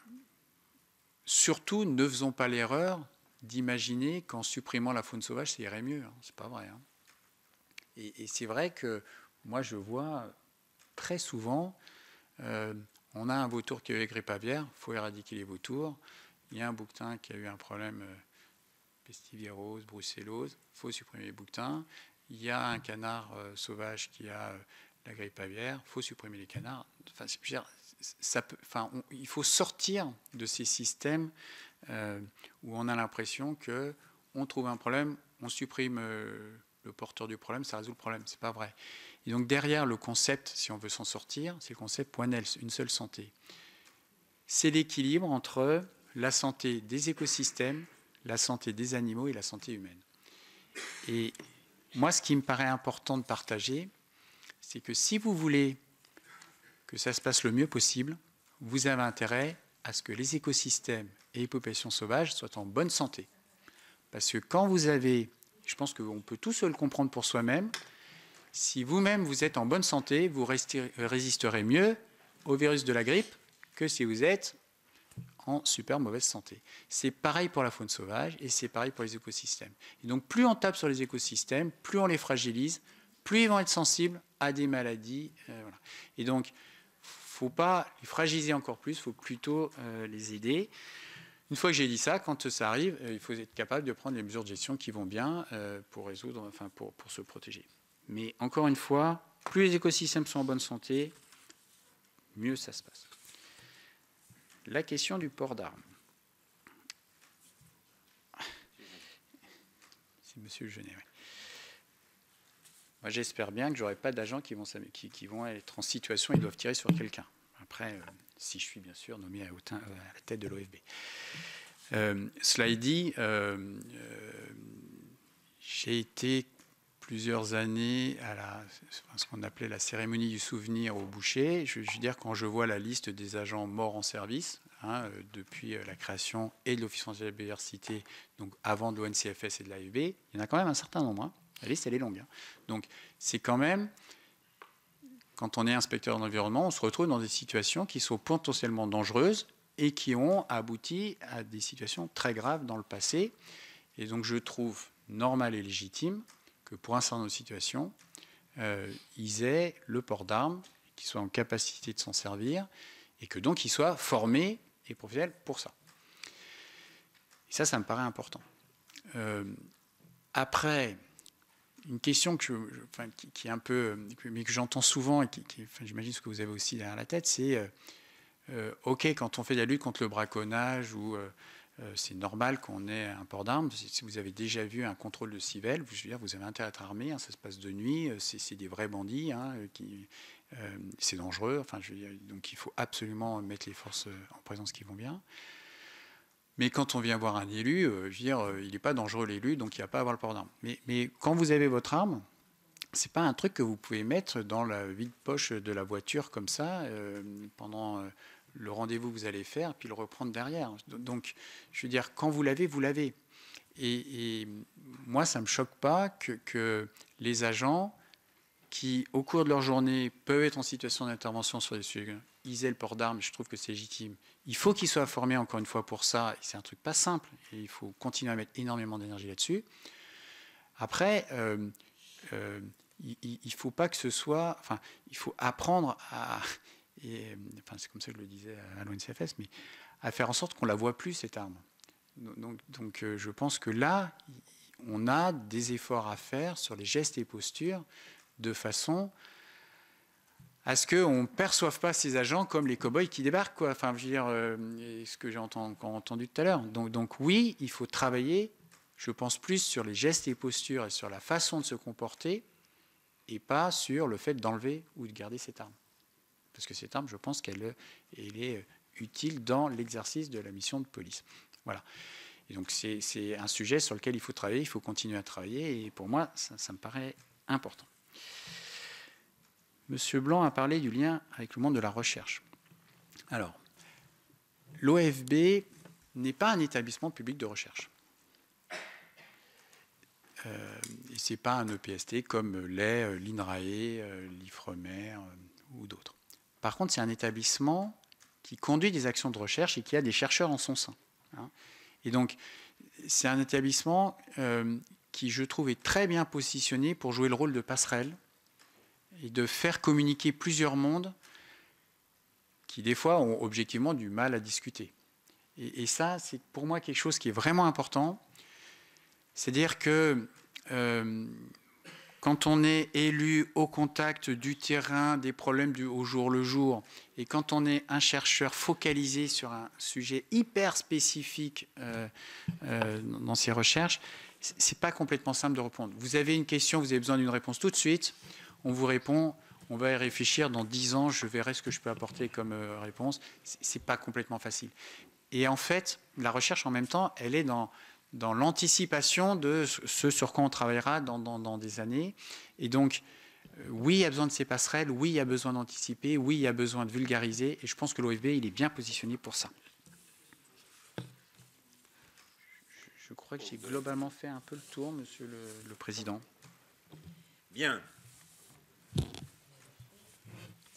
surtout ne faisons pas l'erreur d'imaginer qu'en supprimant la faune sauvage, ça irait mieux. C'est pas vrai. Et c'est vrai que moi, je vois très souvent... on a un vautour qui a eu la grippe aviaire, il faut éradiquer les vautours. Il y a un bouquetin qui a eu un problème pestivirose, brucellose, il faut supprimer les bouquetins. Il y a un canard sauvage qui a la grippe aviaire, il faut supprimer les canards. Enfin, il faut sortir de ces systèmes où on a l'impression qu'on trouve un problème, on supprime le porteur du problème, ça résout le problème. Ce n'est pas vrai. Et donc derrière le concept, si on veut s'en sortir, c'est le concept One Health, une seule santé. C'est l'équilibre entre la santé des écosystèmes, la santé des animaux et la santé humaine. Et moi, ce qui me paraît important de partager, c'est que si vous voulez que ça se passe le mieux possible, vous avez intérêt à ce que les écosystèmes et les populations sauvages soient en bonne santé. Parce que quand vous avez, je pense qu'on peut tous le comprendre pour soi-même, si vous-même vous êtes en bonne santé, vous résisterez mieux au virus de la grippe que si vous êtes en super mauvaise santé. C'est pareil pour la faune sauvage et c'est pareil pour les écosystèmes. Et donc plus on tape sur les écosystèmes, plus on les fragilise, plus ils vont être sensibles à des maladies. Voilà. Et donc, il ne faut pas les fragiliser encore plus, il faut plutôt les aider. Une fois que j'ai dit ça, quand ça arrive, il faut être capable de prendre les mesures de gestion qui vont bien pour résoudre, enfin pour se protéger. Mais encore une fois, plus les écosystèmes sont en bonne santé, mieux ça se passe. La question du port d'armes. C'est Monsieur Genet. Oui. Moi, j'espère bien que je n'aurai pas d'agents qui vont être en situation, ils doivent tirer sur quelqu'un. Après, si je suis bien sûr nommé à la tête de l'OFB. Cela est dit, j'ai été plusieurs années à ce qu'on appelait la cérémonie du souvenir au bûcher. Je veux dire, quand je vois la liste des agents morts en service, depuis la création et de l'Office français de la biodiversité, donc avant de l'ONCFS et de l'AFB, il y en a quand même un certain nombre. La liste, elle est longue. Donc, c'est quand même, quand on est inspecteur d'environnement, on se retrouve dans des situations qui sont potentiellement dangereuses et qui ont abouti à des situations très graves dans le passé. Et donc je trouve normal et légitime que pour un certain nombre de situations, ils aient le port d'armes, qu'ils soient en capacité de s'en servir, et que donc ils soient formés et professionnels pour ça. Et ça me paraît important. Après, une question qui est un peu, mais que j'entends souvent, et j'imagine ce que vous avez aussi derrière la tête, c'est OK, quand on fait de la lutte contre le braconnage, ou c'est normal qu'on ait un port d'armes. Si vous avez déjà vu un contrôle de civil, je veux dire, vous avez intérêt à être armé, hein, ça se passe de nuit, c'est des vrais bandits, hein, c'est dangereux. Enfin, je veux dire, donc il faut absolument mettre les forces en présence qui vont bien. Mais quand on vient voir un élu, je veux dire, il n'est pas dangereux l'élu, donc il n'y a pas à avoir le port d'armes. Mais quand vous avez votre arme, c'est pas un truc que vous pouvez mettre dans la vide-poche de la voiture comme ça pendant le rendez-vous que vous allez faire, puis le reprendre derrière. Donc, je veux dire, quand vous l'avez, vous l'avez. Et moi, ça ne me choque pas que les agents qui, au cours de leur journée, peuvent être en situation d'intervention sur des sujets, ils aient le port d'armes, je trouve que c'est légitime. Il faut qu'ils soient formés, encore une fois, pour ça. C'est un truc pas simple, et il faut continuer à mettre énormément d'énergie là-dessus. Après, il ne faut pas que ce soit... Enfin, il faut apprendre à... c'est comme ça que je le disais à l'ONCFS, mais à faire en sorte qu'on ne la voit plus, cette arme. Donc je pense que là, on a des efforts à faire sur les gestes et postures, de façon à ce qu'on ne perçoive pas ces agents comme les cow-boys qui débarquent, quoi. Enfin, je veux dire, ce que j'ai entendu tout à l'heure. Donc oui, il faut travailler, je pense, plus sur les gestes et postures et sur la façon de se comporter, et pas sur le fait d'enlever ou de garder cette arme. Parce que cette arme, je pense qu'elle est utile dans l'exercice de la mission de police. Voilà. Et donc c'est un sujet sur lequel il faut travailler, il faut continuer à travailler, et pour moi, ça me paraît important. Monsieur Blanc a parlé du lien avec le monde de la recherche. Alors, l'OFB n'est pas un établissement public de recherche. Et ce n'est pas un EPST comme l'est l'INRAE, l'IFREMER ou d'autres. Par contre, c'est un établissement qui conduit des actions de recherche et qui a des chercheurs en son sein. Et donc, c'est un établissement qui, je trouve, est très bien positionné pour jouer le rôle de passerelle et de faire communiquer plusieurs mondes qui, des fois, ont objectivement du mal à discuter. Et ça, c'est pour moi quelque chose qui est vraiment important. C'est-à-dire que quand on est élu au contact du terrain, des problèmes au jour le jour, et quand on est un chercheur focalisé sur un sujet hyper spécifique dans ses recherches, c'est pas complètement simple de répondre. Vous avez une question, vous avez besoin d'une réponse tout de suite, on vous répond, on va y réfléchir, dans 10 ans, je verrai ce que je peux apporter comme réponse. C'est pas complètement facile. Et en fait, la recherche, en même temps, elle est dans l'anticipation de ce sur quoi on travaillera dans des années. Et donc, oui, il y a besoin de ces passerelles, oui, il y a besoin d'anticiper, oui, il y a besoin de vulgariser, et je pense que l'OFB, il est bien positionné pour ça. Je crois que j'ai globalement fait un peu le tour, Monsieur le Président. Bien.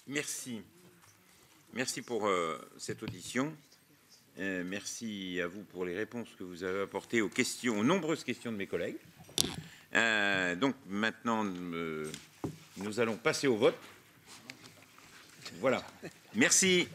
Merci. Merci pour cette audition. Merci à vous pour les réponses que vous avez apportées aux questions, aux nombreuses questions de mes collègues. Donc maintenant, nous allons passer au vote. Voilà. Merci.